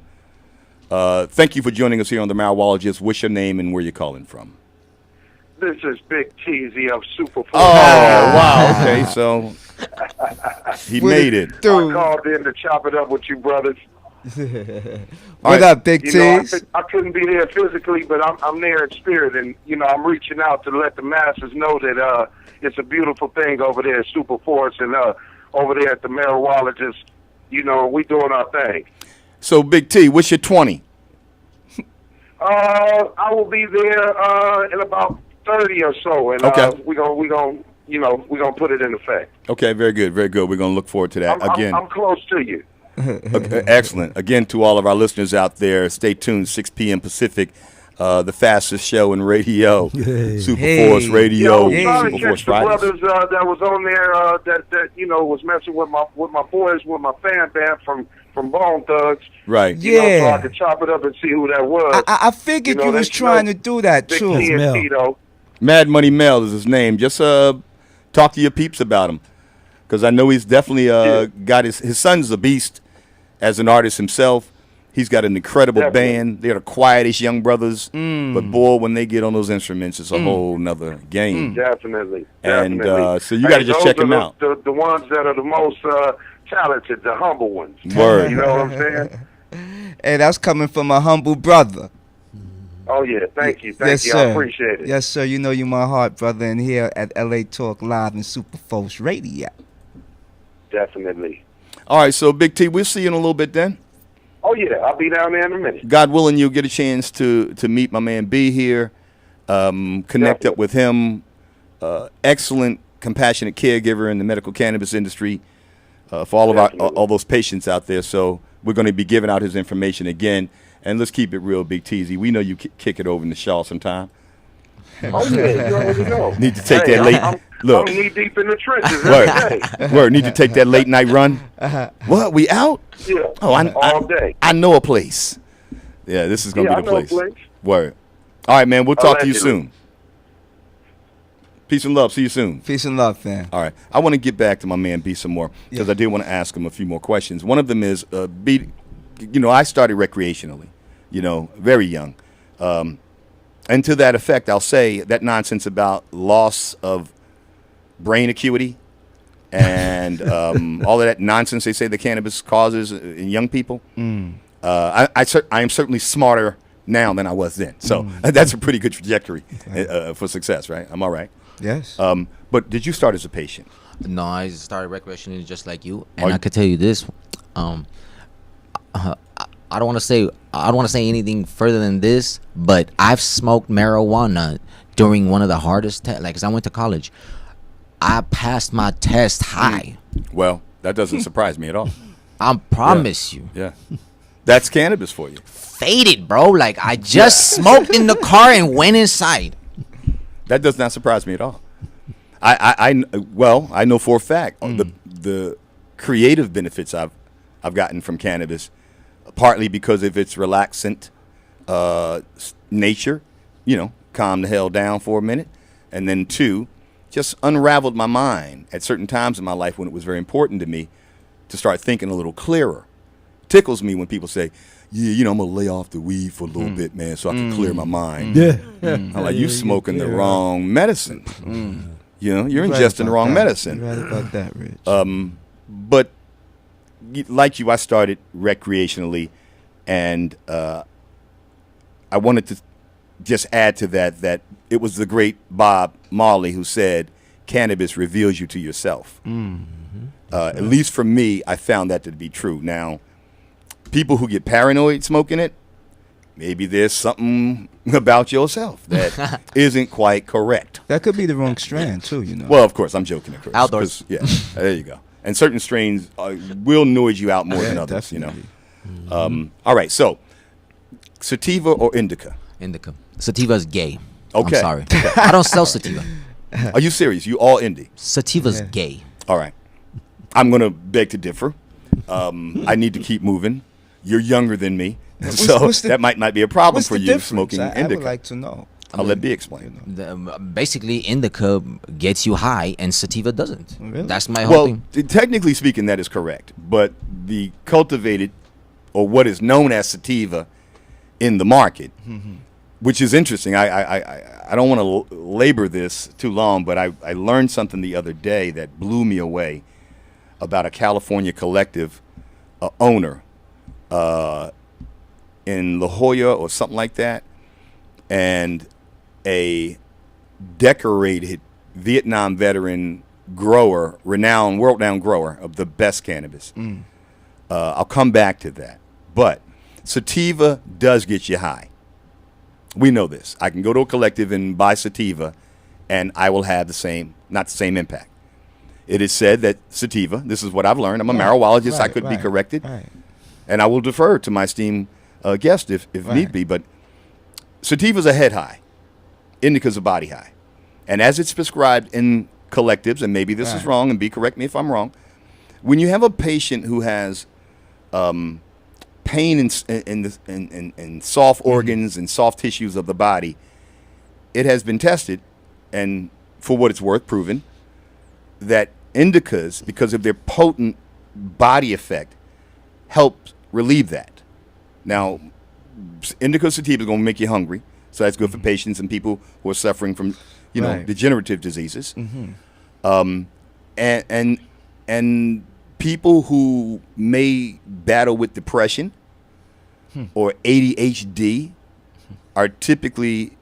[SPEAKER 2] Thank you for joining us here on The Marijualogist. What's your name and where you're calling from?
[SPEAKER 12] This is Big TZ of Super.
[SPEAKER 2] Oh, wow. Okay, so he made it.
[SPEAKER 12] I called in to chop it up with you brothers.
[SPEAKER 4] What up, Big T?
[SPEAKER 12] I couldn't be there physically, but I'm there in spirit, and I'm reaching out to let the masses know that it's a beautiful thing over there at Super Force and over there at the Marijualogist. We doing our thing.
[SPEAKER 2] So, Big T, what's your 20?
[SPEAKER 12] I will be there in about 30 or so, and we gonna put it in effect.
[SPEAKER 2] Okay, very good, very good. We're gonna look forward to that.
[SPEAKER 12] I'm close to you.
[SPEAKER 2] Excellent. Again, to all of our listeners out there, stay tuned. 6 p.m. Pacific. The fastest show in radio, Superforce Radio,
[SPEAKER 12] Yo, trying to
[SPEAKER 2] Superforce
[SPEAKER 12] catch the
[SPEAKER 2] Fridays.
[SPEAKER 12] brothers that was on there that was messing with my boys with my fan band from Bone Thugs.
[SPEAKER 2] Right.
[SPEAKER 12] You know, so I could chop it up and see who that was.
[SPEAKER 4] I figured you was trying to do that
[SPEAKER 12] Big
[SPEAKER 4] too.
[SPEAKER 12] T and Tito.
[SPEAKER 2] Mad Money Mel is his name. Just talk to your peeps about him, because I know he's definitely got his son's a beast as an artist himself. He's got an incredible band. They're the quietest young brothers, but boy, when they get on those instruments, it's a whole nother game.
[SPEAKER 12] Definitely.
[SPEAKER 2] And so you got to just check him out.
[SPEAKER 12] The ones that are the most talented, the humble ones.
[SPEAKER 2] Word.
[SPEAKER 12] You know what I'm saying?
[SPEAKER 4] Hey, that's coming from a humble brother.
[SPEAKER 12] Oh, yeah. Thank you.
[SPEAKER 4] Yes,
[SPEAKER 12] you.
[SPEAKER 4] sir.
[SPEAKER 12] I appreciate it.
[SPEAKER 4] Yes, sir. You know you my heart, brother, and here at LA Talk Live and Superforce Radio.
[SPEAKER 12] Definitely.
[SPEAKER 2] All right, so Big T, we'll see you in a little bit then.
[SPEAKER 12] Oh, yeah. I'll be down there in a minute.
[SPEAKER 2] God willing, you'll get a chance to meet my man B here, connect up with him. Excellent, compassionate caregiver in the medical cannabis industry for all of all those patients out there. So we're going to be giving out his information again. And let's keep it real, Big Teasy. We know you kick it over in the Shaw sometime.
[SPEAKER 12] Oh, yeah. You already know.
[SPEAKER 2] Need to take that late... Look.
[SPEAKER 12] I'm knee deep in the trenches every day.
[SPEAKER 2] Word. Need to take that late night run. What? We out?
[SPEAKER 12] Yeah.
[SPEAKER 2] Oh,
[SPEAKER 12] all day.
[SPEAKER 2] I know a place. Yeah, this is going to be the place.
[SPEAKER 12] I know a place.
[SPEAKER 2] Word. All right, man. We'll talk to you
[SPEAKER 12] Allegedly.
[SPEAKER 2] soon. Peace and love. See you soon.
[SPEAKER 4] Peace and love, fam.
[SPEAKER 2] All right. I want to get back to my man B some more, because I did want to ask him a few more questions. One of them is, B, I started recreationally, very young. And to that effect, I'll say that nonsense about loss of brain acuity and all of that nonsense they say the cannabis causes in young people. I am certainly smarter now than I was then. So that's a pretty good trajectory for success, right? I'm all right.
[SPEAKER 4] Yes.
[SPEAKER 2] But did you start as a patient?
[SPEAKER 5] No, I started recreationally just like you, and I could tell you this. I don't want to say anything further than this, but I've smoked marijuana during one of the hardest tests. Like, 'cause I went to college, I passed my test high.
[SPEAKER 2] Well, that doesn't surprise me at all.
[SPEAKER 5] I promise you.
[SPEAKER 2] Yeah, that's cannabis for you.
[SPEAKER 5] Faded, bro. Like, I just smoked in the car and went inside.
[SPEAKER 2] That does not surprise me at all. I know for a fact the creative benefits I've gotten from cannabis, partly because of its relaxant nature, calm the hell down for a minute, and then two, just unraveled my mind at certain times in my life when it was very important to me to start thinking a little clearer. Tickles me when people say, yeah, I'm going to lay off the weed for a little bit, man, so I can clear my mind. I'm like, you smoking the wrong medicine. You're ingesting the wrong medicine.
[SPEAKER 4] You're right about that, Rich.
[SPEAKER 2] But like you, I started recreationally, and I wanted to just add to that it was the great Bob Marley who said, cannabis reveals you to yourself. At least for me, I found that to be true. Now, people who get paranoid smoking it, maybe there's something about yourself that isn't quite correct.
[SPEAKER 4] That could be the wrong strand, too,
[SPEAKER 2] Well, of course, I'm joking, of course.
[SPEAKER 5] Outdoors.
[SPEAKER 2] Yeah, there you go. And certain strains will noise you out more than others,
[SPEAKER 4] definitely.
[SPEAKER 2] All right, so sativa or indica?
[SPEAKER 5] Indica. Sativa's gay.
[SPEAKER 2] Okay.
[SPEAKER 5] I'm sorry. I don't sell sativa.
[SPEAKER 2] Are you serious? You all indie?
[SPEAKER 5] Sativa's gay.
[SPEAKER 2] All right. I'm going to beg to differ. I need to keep moving. You're younger than me, so that might be a problem
[SPEAKER 4] What's
[SPEAKER 2] for
[SPEAKER 4] the
[SPEAKER 2] you
[SPEAKER 4] difference?
[SPEAKER 2] smoking
[SPEAKER 4] I
[SPEAKER 2] indica.
[SPEAKER 4] would like to know.
[SPEAKER 2] I'll let B explain.
[SPEAKER 5] Basically, indica gets you high, and sativa doesn't.
[SPEAKER 4] Really?
[SPEAKER 5] That's my whole thing.
[SPEAKER 2] Technically speaking, that is correct. But the cultivated, or what is known as sativa, in the market, which is interesting. I don't want to labor this too long, but I learned something the other day that blew me away about a California collective owner in La Jolla or something like that, and a decorated Vietnam veteran grower, world-renowned grower of the best cannabis. I'll come back to that. But sativa does get you high. We know this. I can go to a collective and buy sativa, and I will have not the same impact. It is said that sativa, this is what I've learned. I'm a
[SPEAKER 4] Right,
[SPEAKER 2] marijualogist. I
[SPEAKER 4] right,
[SPEAKER 2] could be
[SPEAKER 4] right,
[SPEAKER 2] corrected.
[SPEAKER 4] right.
[SPEAKER 2] And I will defer to my esteemed guest if
[SPEAKER 4] Right.
[SPEAKER 2] need be. But sativa's a head high. Indica's a body high. And as it's prescribed in collectives, and maybe this is
[SPEAKER 4] Right.
[SPEAKER 2] wrong, and B, correct me if I'm wrong, when you have a patient who has pain in soft organs and soft tissues of the body, it has been tested, and for what it's worth, proven, that indicas, because of their potent body effect, help relieve that. Now, indica sativa is going to make you hungry, so that's good for patients and people who are suffering from,
[SPEAKER 4] Right.
[SPEAKER 2] degenerative diseases.
[SPEAKER 4] Mm-hmm.
[SPEAKER 2] And people who may battle with depression or ADHD are typically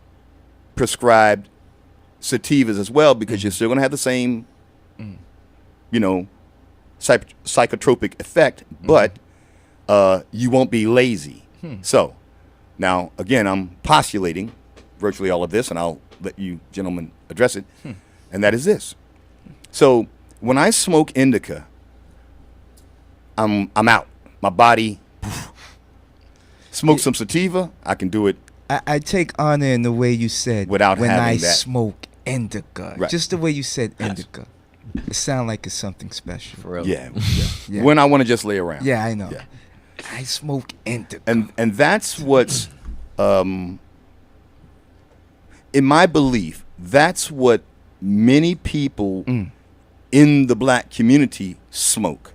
[SPEAKER 2] prescribed sativas as well, because you're still going to have the same, psychotropic effect, but you won't be lazy. So, now, again, I'm postulating virtually all of this, and I'll let you gentlemen address it, and that is this. So, when I smoke indica, I'm out. My body, smoke some sativa, I can do it.
[SPEAKER 4] I take honor in the way you said
[SPEAKER 2] Without
[SPEAKER 4] when
[SPEAKER 2] having
[SPEAKER 4] I
[SPEAKER 2] that.
[SPEAKER 4] smoke indica.
[SPEAKER 2] Right.
[SPEAKER 4] Just the way you said indica. It sounds like it's something special.
[SPEAKER 5] For real.
[SPEAKER 2] Yeah.
[SPEAKER 4] Yeah.
[SPEAKER 2] When I want to just lay around.
[SPEAKER 4] Yeah, I know.
[SPEAKER 2] Yeah.
[SPEAKER 4] I smoke indica.
[SPEAKER 2] And that's what's, in my belief, that's what many people in the black community smoke.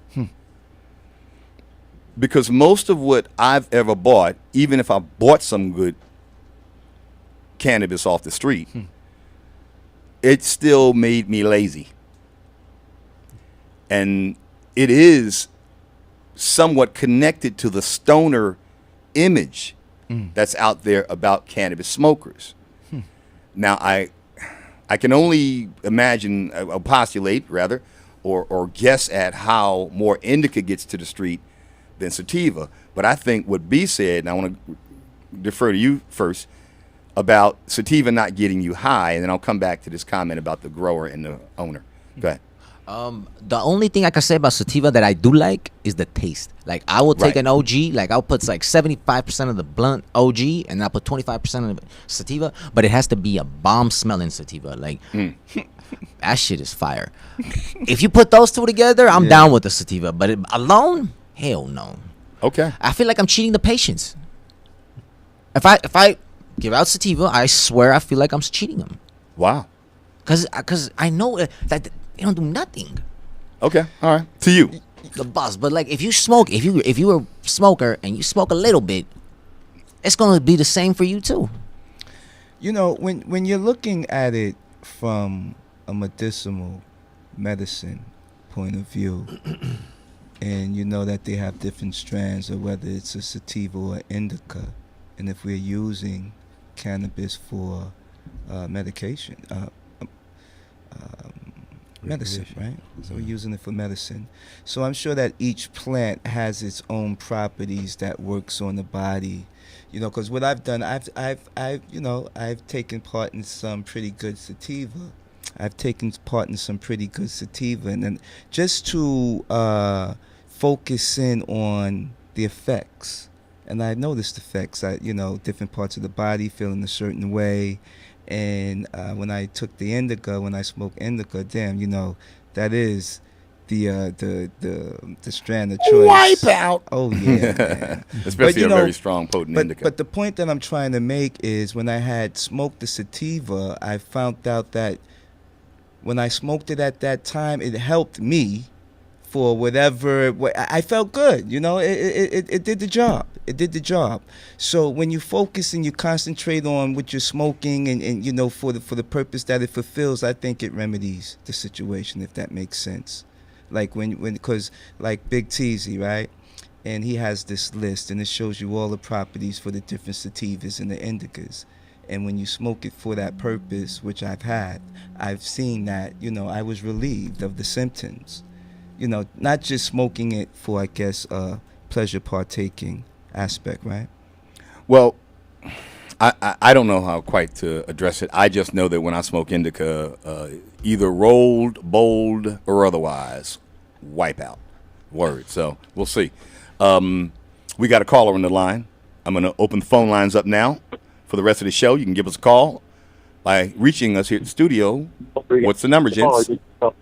[SPEAKER 2] Because most of what I've ever bought, even if I bought some good cannabis off the street, it still made me lazy. And it is somewhat connected to the stoner image that's out there about cannabis smokers. Now, I can only imagine, or postulate rather, or guess at how more indica gets to the street than sativa. But I think what B said, and I want to defer to you first, about sativa not getting you high, and then I'll come back to this comment about the grower and the owner. Go ahead.
[SPEAKER 5] The only thing I can say about sativa that I do like is the taste. Like, I will take
[SPEAKER 2] Right.
[SPEAKER 5] an OG, like I'll put like 75% of the blunt OG, and I'll put 25% of the sativa, but it has to be a bomb smelling sativa. Like, that shit is fire. If you put those two together, I'm down with the sativa, but alone, hell no.
[SPEAKER 2] Okay.
[SPEAKER 5] I feel like I'm cheating the patients. If I give out sativa, I swear I feel like I'm cheating them.
[SPEAKER 2] Wow.
[SPEAKER 5] Cause I know that they don't do nothing.
[SPEAKER 2] Okay. All right. To you.
[SPEAKER 5] The boss, but like if you smoke, if you were a smoker and you smoke a little bit, it's gonna be the same for you too.
[SPEAKER 4] You know, when you're looking at it from a medicinal medicine point of view, and you know that they have different strands, or whether it's a sativa or indica, and if we're using cannabis for medication, medicine, right? So we're using it for medicine. So I'm sure that each plant has its own properties that works on the body. You know, because what I've done, I've taken part in some pretty good sativa. I've taken part in some pretty good sativa, and then just to focus in on the effects. And I noticed effects. Different parts of the body feeling a certain way. And when I took the indica, when I smoked indica, damn, that is the strand of choice.
[SPEAKER 2] Wipe out.
[SPEAKER 4] Oh yeah, man.
[SPEAKER 2] Especially a very strong, potent indica.
[SPEAKER 4] But the point that I'm trying to make is, when I had smoked the sativa, I found out that when I smoked it at that time, it helped me for whatever. I felt good. It did the job. It did the job. So when you focus and you concentrate on what you're smoking, and for the purpose that it fulfills, I think it remedies the situation, if that makes sense. Like because like Big Teasy, right? And he has this list, and it shows you all the properties for the different sativas and the indicas. And when you smoke it for that purpose, which I've seen that, I was relieved of the symptoms. Not just smoking it for, I guess, pleasure partaking aspect, right?
[SPEAKER 2] Well, I don't know how quite to address it. I just know that when I smoke indica, either rolled, bowled, or otherwise, wipe out. Word. So we'll see. We got a caller on the line. I'm going to open the phone lines up now for the rest of the show. You can give us a call by reaching us here at the studio. What's the number, gents? All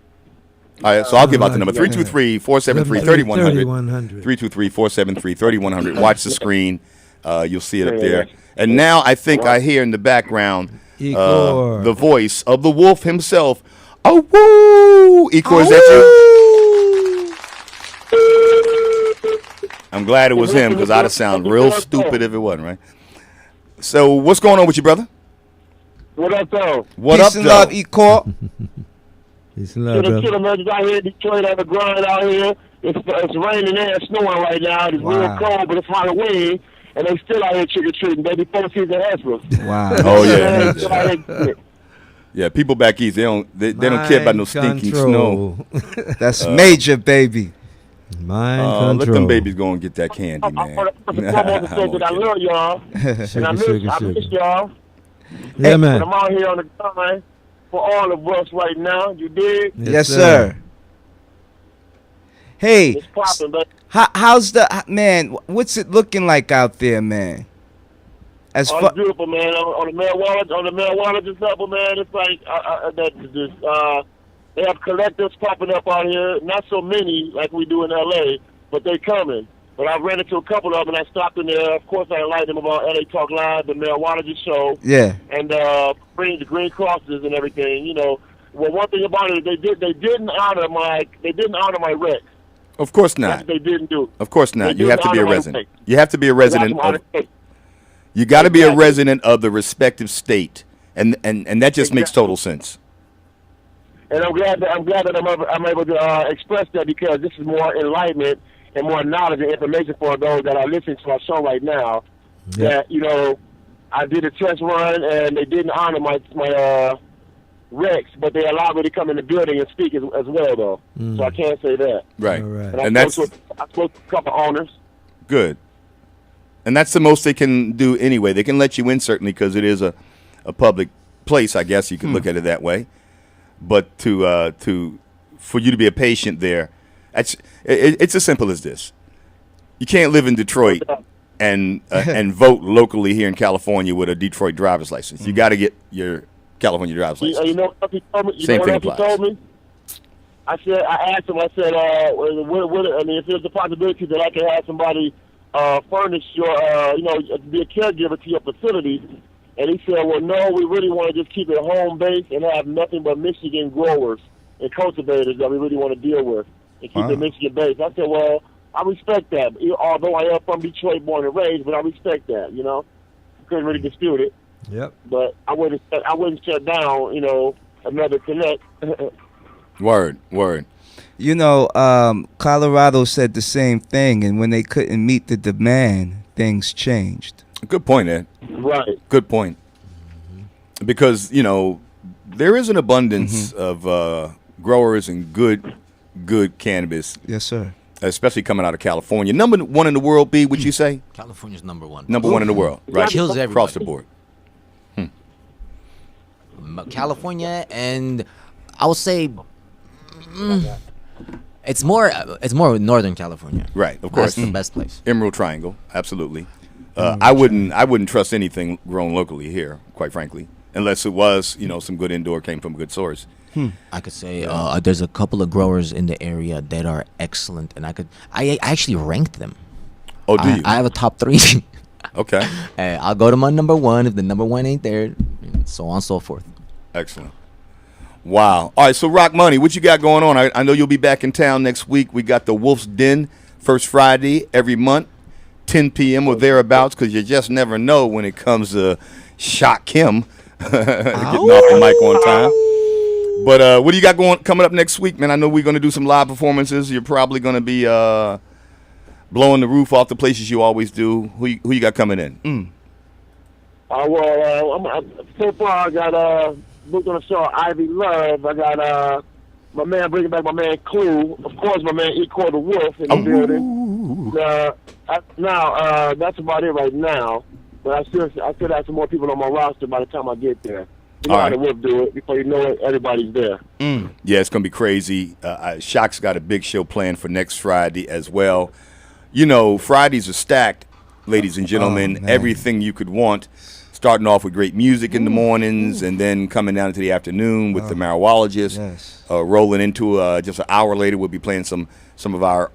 [SPEAKER 2] right, so I'll give out the number, 323-473-3100. 323-473-3100. Watch the screen. You'll see it up there. And now I think I hear in the background the voice of the wolf himself. Oh, woo! Igor, is that you? I'm glad it was him because I'd have sounded real stupid if it wasn't, right? So what's going on with you, brother?
[SPEAKER 13] What up, though?
[SPEAKER 2] What
[SPEAKER 4] Peace
[SPEAKER 2] up,
[SPEAKER 4] and
[SPEAKER 2] though?
[SPEAKER 4] love, Igor.
[SPEAKER 3] Peace and love, brother.
[SPEAKER 13] Killer out here in Detroit on the grind out here. It's raining and snowing right now. It's real cold, but it's Halloween. And they still out here trick-or-treating, baby. 4 season Hesper.
[SPEAKER 4] Wow.
[SPEAKER 2] Oh, yeah. Yeah, people back east, they don't care about no stinking snow.
[SPEAKER 4] That's major, baby.
[SPEAKER 3] Mind
[SPEAKER 2] let
[SPEAKER 3] control.
[SPEAKER 2] them babies go and get that candy, man.
[SPEAKER 13] I love y'all. And I miss y'all.
[SPEAKER 3] Yeah,
[SPEAKER 13] But
[SPEAKER 3] man.
[SPEAKER 13] I'm out here on the grind for all of us right now. You dig?
[SPEAKER 4] Yes, sir. Hey,
[SPEAKER 13] It's popping, baby.
[SPEAKER 4] how's the man? What's it looking like out there, man? As
[SPEAKER 13] Oh,
[SPEAKER 4] far
[SPEAKER 13] it's beautiful, man. On the marijualogist level, man, it's like they have collectives popping up out here. Not so many like we do in L.A., but they coming. But I ran into a couple of them, and I stopped in there. Of course, I enlightened them about L.A. Talk Live, the Marijualogist show,
[SPEAKER 4] yeah,
[SPEAKER 13] and the Green Crosses and everything. You know, well, one thing about it, they didn't honor my Rex.
[SPEAKER 2] Of course not.
[SPEAKER 13] That's what they didn't do.
[SPEAKER 2] Of course not.
[SPEAKER 13] They
[SPEAKER 2] You have to
[SPEAKER 13] didn't
[SPEAKER 2] be a
[SPEAKER 13] honor my
[SPEAKER 2] resident.
[SPEAKER 13] Rex.
[SPEAKER 2] You have to be a resident of. You got to be a resident of the respective state, and that just makes total sense.
[SPEAKER 13] And I'm glad that I'm able to express that because this is more enlightenment and more knowledge and information for those that are listening to our show right now.
[SPEAKER 3] Yep.
[SPEAKER 13] That I did a test run and they didn't honor my Rex, but they allowed me to come in the building and speak as well, though. So I can't say that.
[SPEAKER 2] Right.
[SPEAKER 3] All right.
[SPEAKER 13] And I spoke to a couple owners.
[SPEAKER 2] Good. And that's the most they can do anyway. They can let you in, certainly, because it is a public place, I guess you could look at it that way. But for you to be a patient there, it's as simple as this. You can't live in Detroit and vote locally here in California with a Detroit driver's license. You got to get your California driver's license.
[SPEAKER 13] You know what he told me?
[SPEAKER 2] Same thing
[SPEAKER 13] He
[SPEAKER 2] applies.
[SPEAKER 13] told me? I asked him, if there's a possibility that I could have somebody furnish your, be a caregiver to your facility. And he said, well, no, we really want to just keep it home-based and have nothing but Michigan growers and cultivators that we really want to deal with and keep it Michigan-based. I said, well, I respect that. Although I am from Detroit, born and raised, but I respect that, Couldn't really dispute it.
[SPEAKER 3] Yep.
[SPEAKER 13] But I wouldn't shut down, another connect.
[SPEAKER 2] Word.
[SPEAKER 4] Colorado said the same thing, and when they couldn't meet the demand, things changed.
[SPEAKER 2] Good point, Ed.
[SPEAKER 13] Right.
[SPEAKER 2] Good point. Because, there is an abundance of growers and good cannabis.
[SPEAKER 4] Yes, sir.
[SPEAKER 2] Especially coming out of California. Number one in the world, B, would you say?
[SPEAKER 5] California's number one.
[SPEAKER 2] Number one in the world, right?
[SPEAKER 5] Kills everybody.
[SPEAKER 2] Across the board.
[SPEAKER 5] California, and I would say it's more Northern California.
[SPEAKER 2] Right, of course.
[SPEAKER 5] That's the best place.
[SPEAKER 2] Emerald Triangle, absolutely. I wouldn't trust anything grown locally here, quite frankly, unless it was, some good indoor, came from a good source.
[SPEAKER 5] I could say there's a couple of growers in the area that are excellent, and I actually ranked them.
[SPEAKER 2] Oh, do you?
[SPEAKER 5] I have a top 3.
[SPEAKER 2] Okay.
[SPEAKER 5] I'll go to my number 1 if the number 1 ain't there, and so on and so forth.
[SPEAKER 2] Excellent. Wow. All right, so Rock Money, what you got going on? I know you'll be back in town next week. We got the Wolf's Den, first Friday every month, 10 p.m. or thereabouts, because you just never know when it comes to Shock Kim getting off the mic on time. But what do you got coming up next week, man? I know we're going to do some live performances. You're probably going to be blowing the roof off the places you always do. Who you got coming in?
[SPEAKER 13] So far I got booked on the show Ivy Love. I got bringing back my man Clue. Of course, my man Equal the Wolf in the building. Now, that's about it right now. but I still have some more people on my roster by the time I get there. You know
[SPEAKER 2] All
[SPEAKER 13] how
[SPEAKER 2] right.
[SPEAKER 13] the Wolf do it. Before you know it, everybody's there.
[SPEAKER 2] Yeah, it's gonna be crazy. Shock's got a big show planned for next Friday as well. You know, Fridays are stacked, ladies and gentlemen.
[SPEAKER 4] man.
[SPEAKER 2] Everything you could want. Starting off with great music in the mornings, and then coming down into the afternoon with the Marijualogist.
[SPEAKER 4] Yes.
[SPEAKER 2] Rolling into just an hour later, we'll be playing some of our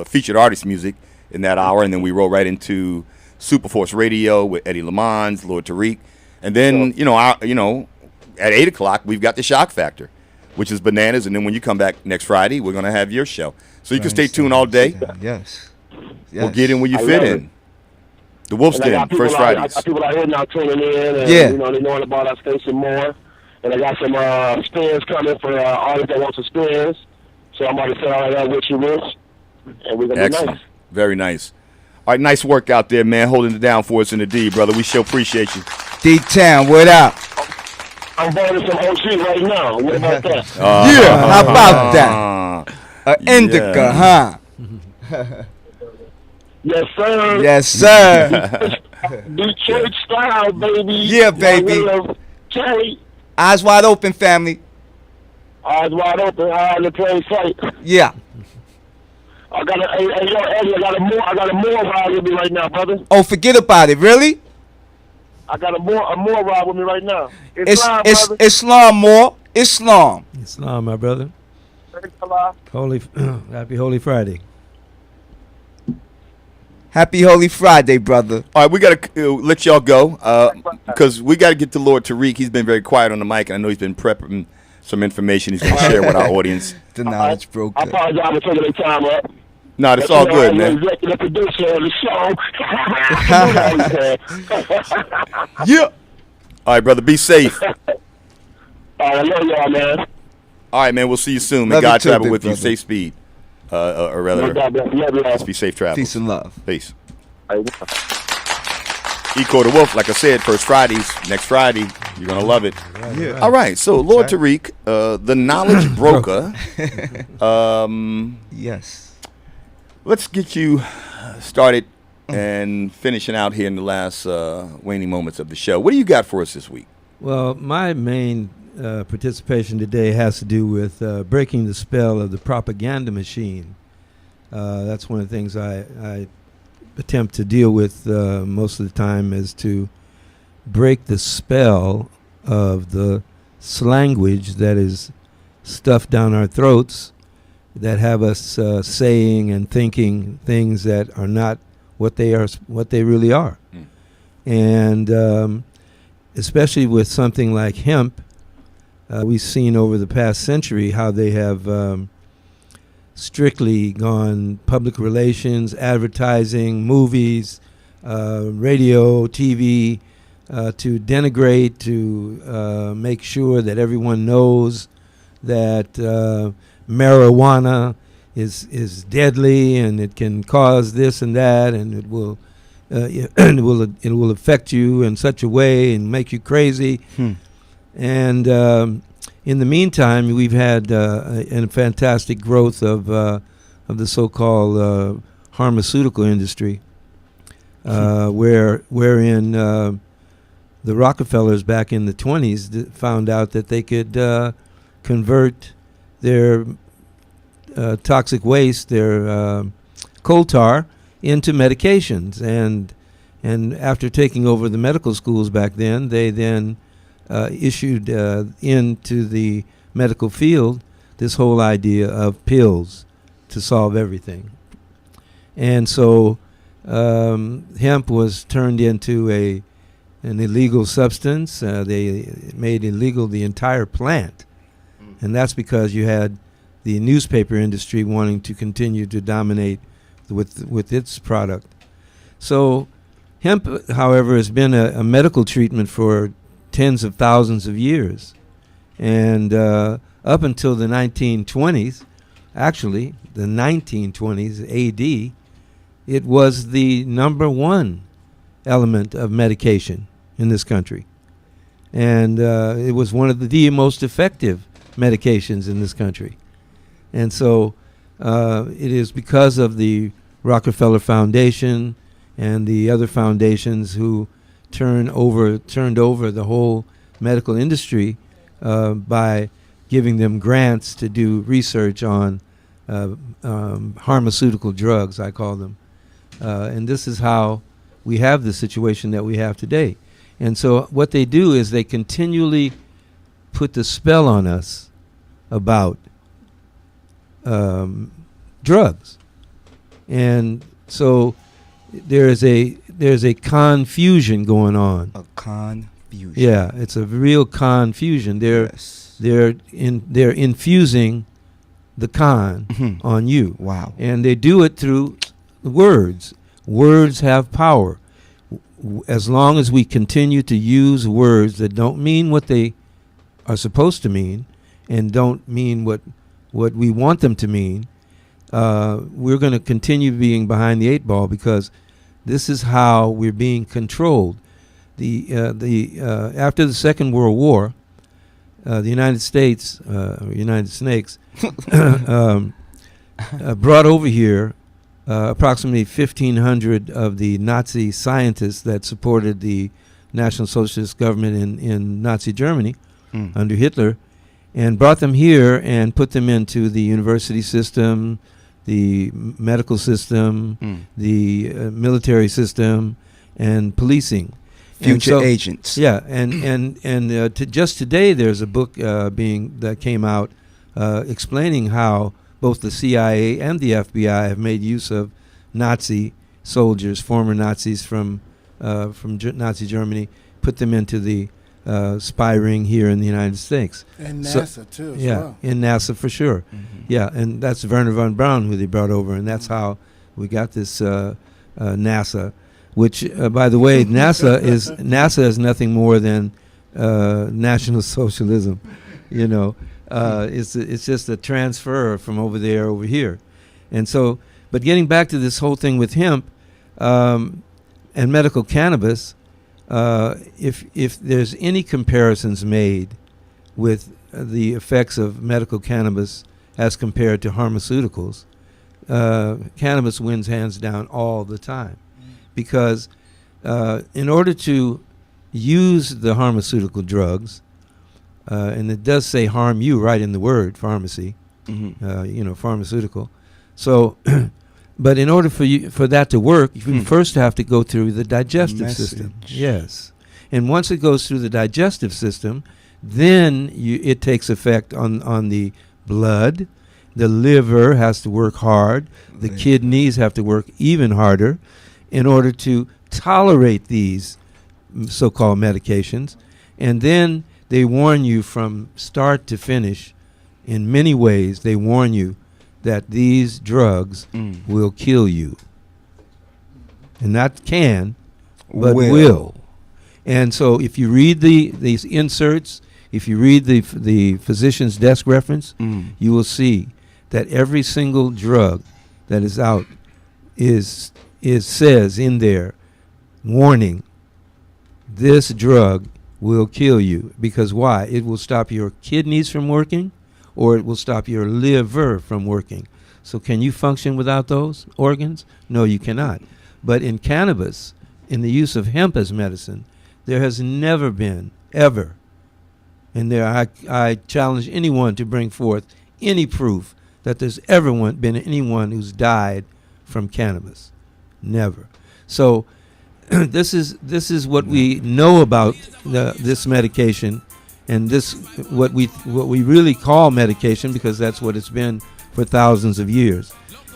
[SPEAKER 2] featured artist music in that hour, and then we roll right into Superforce Radio with Eddie Lamont, Lord Tariq, and then at 8 o'clock we've got the Shock Factor, which is bananas. And then when you come back next Friday, we're gonna have your show, so you can stay tuned all day.
[SPEAKER 4] Yes.
[SPEAKER 2] We'll get in where you
[SPEAKER 13] I
[SPEAKER 2] fit
[SPEAKER 13] love
[SPEAKER 2] in. The Wolf's
[SPEAKER 13] And I
[SPEAKER 2] Den,
[SPEAKER 13] got people
[SPEAKER 2] first
[SPEAKER 13] out- I
[SPEAKER 2] Fridays.
[SPEAKER 13] got people out here now tuning in, and
[SPEAKER 4] Yeah.
[SPEAKER 13] they knowing about our station more. And I got some spins coming for artists that want some spins. So I'm about to set all that with you, Rich. And we're gonna be
[SPEAKER 2] Excellent,
[SPEAKER 13] nice.
[SPEAKER 2] very nice. All right, nice work out there, man, holding it down for us in the D, brother. We sure appreciate you.
[SPEAKER 4] D-Town, what up?
[SPEAKER 13] I'm burning some OC right now. What about that?
[SPEAKER 4] Yeah, how about that? Indica, huh?
[SPEAKER 13] Yes, sir.
[SPEAKER 4] Yes, sir.
[SPEAKER 13] Detroit style, baby.
[SPEAKER 4] Yeah, baby.
[SPEAKER 13] Cherry.
[SPEAKER 4] Eyes wide open, family.
[SPEAKER 13] Eyes wide open, eye in the plain sight.
[SPEAKER 4] Yeah.
[SPEAKER 13] I got Eddie, I got a more ride with me right now, brother.
[SPEAKER 4] Oh, forget about it. Really?
[SPEAKER 13] I got a more ride with me right now.
[SPEAKER 4] It's
[SPEAKER 13] brother.
[SPEAKER 4] Islam more. Islam.
[SPEAKER 14] Islam, my brother.
[SPEAKER 13] Allah.
[SPEAKER 14] Happy Holy Friday.
[SPEAKER 4] Happy Holy Friday, brother.
[SPEAKER 2] All right, we got to let y'all go because we got to get to Lord Tariq. He's been very quiet on the mic, and I know he's been prepping some information he's going to share with our audience.
[SPEAKER 4] The knowledge broker.
[SPEAKER 13] I apologize for taking the time up.
[SPEAKER 2] No, that's all good,
[SPEAKER 13] I'm the
[SPEAKER 2] man.
[SPEAKER 13] executive producer of the show.
[SPEAKER 2] Yeah. All right, brother, be safe.
[SPEAKER 13] All right, I love y'all, man.
[SPEAKER 2] All right, man, we'll see you soon. May
[SPEAKER 4] Love you
[SPEAKER 2] God
[SPEAKER 4] too,
[SPEAKER 2] travel
[SPEAKER 4] big
[SPEAKER 2] with you.
[SPEAKER 4] brother.
[SPEAKER 2] Safe speed. Or rather,
[SPEAKER 13] No doubt, brother. Love y'all.
[SPEAKER 2] let's be safe travel.
[SPEAKER 4] Peace and love.
[SPEAKER 2] Peace.
[SPEAKER 13] All right.
[SPEAKER 2] Eco the Wolf, like I said, first Fridays, next Friday. You're going to love it.
[SPEAKER 4] Yeah.
[SPEAKER 2] All right, so Lord Tariq, the knowledge broker.
[SPEAKER 4] Yes.
[SPEAKER 2] Let's get you started and finishing out here in the last waning moments of the show. What do you got for us this week?
[SPEAKER 14] Well, my main participation today has to do with breaking the spell of the propaganda machine. That's one of the things I attempt to deal with most of the time, is to break the spell of the slanguage that is stuffed down our throats, that have us saying and thinking things that are not what they really are. And especially with something like hemp, we've seen over the past century how they have strictly gone public relations, advertising, movies, radio, TV, to denigrate, to make sure that everyone knows that marijuana is deadly and it can cause this and that, and it will affect you in such a way and make you crazy. And in the meantime, we've had a fantastic growth of the so-called pharmaceutical industry, wherein the Rockefellers back in the 20s found out that they could convert their toxic waste, their coal tar, into medications. And after taking over the medical schools back then, they then issued into the medical field this whole idea of pills to solve everything. And so hemp was turned into an illegal substance. They made illegal the entire plant. And that's because you had the newspaper industry wanting to continue to dominate with its product. So hemp, however, has been a medical treatment for tens of thousands of years. And up until the 1920s, actually, the 1920s, AD, it was the number one element of medication in this country. And it was one of the most effective medications in this country. And so it is because of the Rockefeller Foundation and the other foundations who turned over the whole medical industry by giving them grants to do research on pharmaceutical drugs, I call them. And this is how we have the situation that we have today. And so what they do is they continually put the spell on us about drugs. And so there's a confusion going on.
[SPEAKER 4] A confusion.
[SPEAKER 14] Yeah, it's a real confusion. They're infusing the con on you.
[SPEAKER 4] Wow.
[SPEAKER 14] And they do it through words. Words have power. As long as we continue to use words that don't mean what they are supposed to mean and don't mean what we want them to mean, we're going to continue being behind the 8 ball, because this is how we're being controlled. After the Second World War, the United States, or United Snakes, brought over here approximately 1,500 of the Nazi scientists that supported the National Socialist government in Nazi Germany under Hitler, and brought them here and put them into the university system, the medical system, the military system, and policing.
[SPEAKER 4] Future agents.
[SPEAKER 14] Yeah, and just today there's a book that came out explaining how both the CIA and the FBI have made use of Nazi soldiers, former Nazis from Nazi Germany, put them into the spy ring here in the United States.
[SPEAKER 15] And NASA too. As
[SPEAKER 14] yeah,
[SPEAKER 15] well.
[SPEAKER 14] in NASA for sure. Yeah, and that's Werner von Braun who they brought over, and that's how we got this NASA. Which, by the way, NASA is nothing more than National Socialism. You know, it's just a transfer from over there over here, and so. But getting back to this whole thing with hemp and medical cannabis, if there's any comparisons made with the effects of medical cannabis as compared to pharmaceuticals, cannabis wins hands down all the time. Because in order to use the pharmaceutical drugs, and it does say harm you right in the word pharmacy, pharmaceutical. So, but in order for that to work, you first have to go through the digestive system. Yes, and once it goes through the digestive system, then it takes effect on the blood. The liver has to work hard. The kidneys have to work even harder in order to tolerate these so-called medications. And then they warn you from start to finish. In many ways, they warn you that these drugs will kill you. And not can, but will. And so if you read these inserts, if you read the physician's desk reference, you will see that every single drug that is out says in there, warning, this drug will kill you. Because why? It will stop your kidneys from working, or it will stop your liver from working. So can you function without those organs? No, you cannot. But in cannabis, in the use of hemp as medicine, there has never been, ever, and I challenge anyone to bring forth any proof that there's ever been anyone who's died from cannabis. Never. So this is what we know about this medication, and this what we really call medication, because that's what it's been for thousands of years.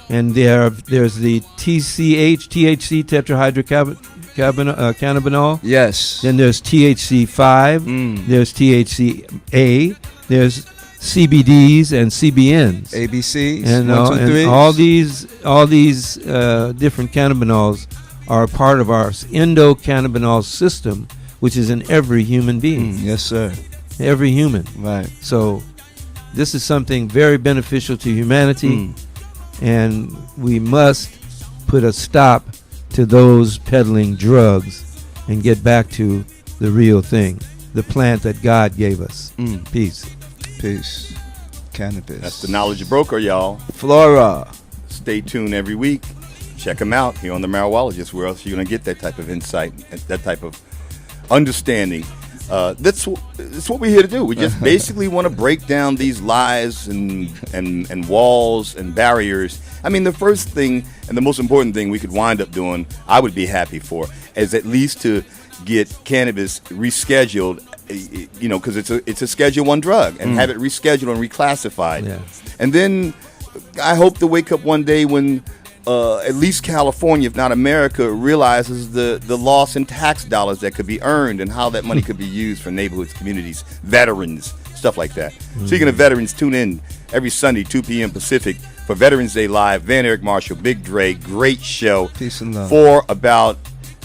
[SPEAKER 14] And there's the THC tetrahydrocannabinol.
[SPEAKER 4] Yes.
[SPEAKER 14] Then there's THC5. There's THCA. There's CBDs and CBNs.
[SPEAKER 4] ABCs.
[SPEAKER 14] And all these different cannabinols are part of our endocannabinol system, which is in every human being.
[SPEAKER 4] Yes, sir.
[SPEAKER 14] Every human.
[SPEAKER 4] Right.
[SPEAKER 14] So this is something very beneficial to humanity, and we must put a stop to those peddling drugs and get back to the real thing, the plant that God gave us. Peace.
[SPEAKER 4] Peace. Cannabis.
[SPEAKER 2] That's the Knowledge Broker, y'all.
[SPEAKER 4] Flora.
[SPEAKER 2] Stay tuned every week. check him out here on the Marijualogist. Where else are you going to get that type of insight, that type of understanding? That's what we're here to do. We just basically want to break down these lies and walls and barriers. I mean, the first thing and the most important thing we could wind up doing, I would be happy for, is at least to get cannabis rescheduled, because it's a Schedule 1 drug, and have it rescheduled and reclassified. Yeah. And then I hope to wake up one day when at least California, if not America, realizes the loss in tax dollars that could be earned and how that money could be used for neighborhoods, communities, veterans, stuff like that. Speaking of veterans, tune in every Sunday, 2 p.m. Pacific, for Veterans Day Live. Van Eric Marshall, Big Dre, great show.
[SPEAKER 4] Peace and love.
[SPEAKER 2] For about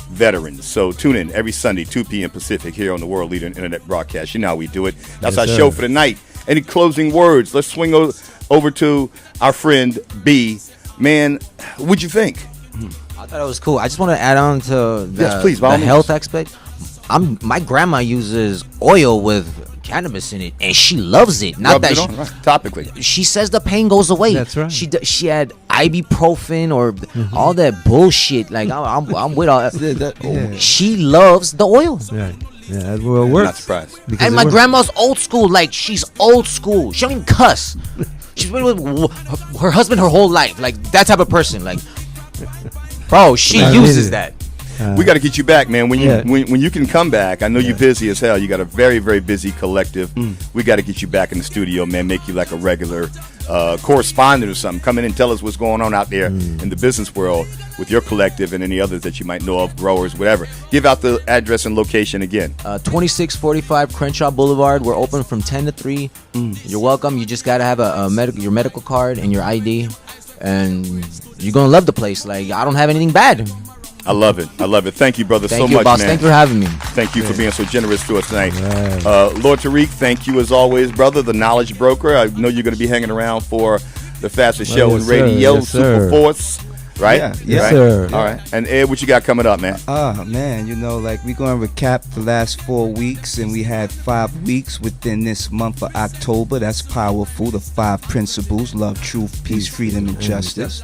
[SPEAKER 2] veterans. So tune in every Sunday, 2 p.m. Pacific, here on the World Leader in Internet Broadcast. You know how we do it. That's our show for the night. Any closing words? Let's swing over to our friend B. Man, what'd you think?
[SPEAKER 5] I thought it was cool. I just want to add on to
[SPEAKER 2] please,
[SPEAKER 5] the health aspect. My grandma uses oil with cannabis in it, and she loves it. Not
[SPEAKER 2] Rubs
[SPEAKER 5] that
[SPEAKER 2] it on, right, topically.
[SPEAKER 5] She says the pain goes away.
[SPEAKER 14] That's right.
[SPEAKER 5] She had ibuprofen or all that bullshit. Like I'm with all that. She loves the oil.
[SPEAKER 14] Right. Yeah, well, it works.
[SPEAKER 2] I'm not surprised.
[SPEAKER 5] And my grandma's old school. Like, she's old school. She don't even cuss. She's been with her husband her whole life. Like, that type of person. Like, bro, she uses that.
[SPEAKER 2] We got to get you back, man. When you can come back, I know you're busy as hell. You got a very, very busy collective. We got to get you back in the studio, man. Make you like a regular correspondent or something. Come in and tell us what's going on out there in the business world with your collective and any others that you might know of, growers, whatever. Give out the address and location again.
[SPEAKER 5] 2645 Crenshaw Boulevard. We're open from 10 to 3. You're welcome. You just got to have your medical card and your ID, and you're going to love the place. Like, I don't have anything bad.
[SPEAKER 2] I love it. I love it. Thank you, brother,
[SPEAKER 5] Thank
[SPEAKER 2] so
[SPEAKER 5] you,
[SPEAKER 2] much,
[SPEAKER 5] boss.
[SPEAKER 2] man.
[SPEAKER 5] Thank you for having me.
[SPEAKER 2] Thank you for being so generous to us tonight. Lord Tariq, thank you as always, brother, the knowledge broker. I know you're going to be hanging around for the fastest show in radio,
[SPEAKER 14] yes,
[SPEAKER 2] Super Force, right?
[SPEAKER 4] Yeah,
[SPEAKER 14] yes,
[SPEAKER 2] right?
[SPEAKER 14] sir.
[SPEAKER 2] All right. And Ed, what you got coming up, man?
[SPEAKER 4] Man, like we're going to recap the last 4 weeks, and we had 5 weeks within this month of October. That's powerful. The 5 principles: love, truth, peace, freedom, and justice.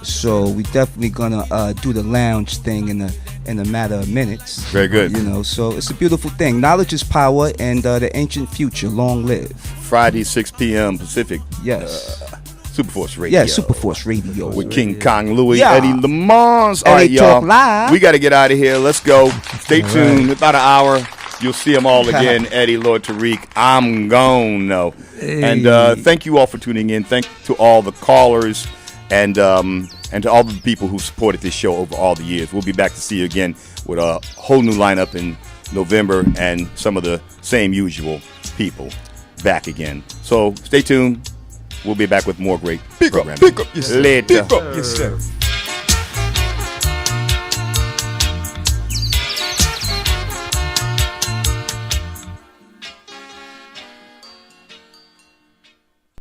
[SPEAKER 4] So we definitely gonna do the lounge thing in a matter of minutes.
[SPEAKER 2] Very good.
[SPEAKER 4] So it's a beautiful thing. Knowledge is power, and the ancient future. Long live.
[SPEAKER 2] Friday, 6 p.m. Pacific.
[SPEAKER 4] Yes.
[SPEAKER 2] Superforce Radio.
[SPEAKER 4] Yeah, Superforce Radio.
[SPEAKER 2] With King Kong Louis,
[SPEAKER 4] Yeah.
[SPEAKER 2] Eddie Lamons. All right,
[SPEAKER 4] LA
[SPEAKER 2] y'all.
[SPEAKER 4] Talk Live.
[SPEAKER 2] We got to get out of here. Let's go. Stay tuned. About an hour. You'll see them all again. Eddie, Lord Tariq. I'm gone. No.
[SPEAKER 14] Hey.
[SPEAKER 2] And thank you all for tuning in. Thank to all the callers and to all the people who supported this show over all the years. We'll be back to see you again with a whole new lineup in November and some of the same usual people back again. So stay tuned. We'll be back with more great programming.
[SPEAKER 15] Pick up yourself.
[SPEAKER 2] Later.
[SPEAKER 15] Pick up yourself.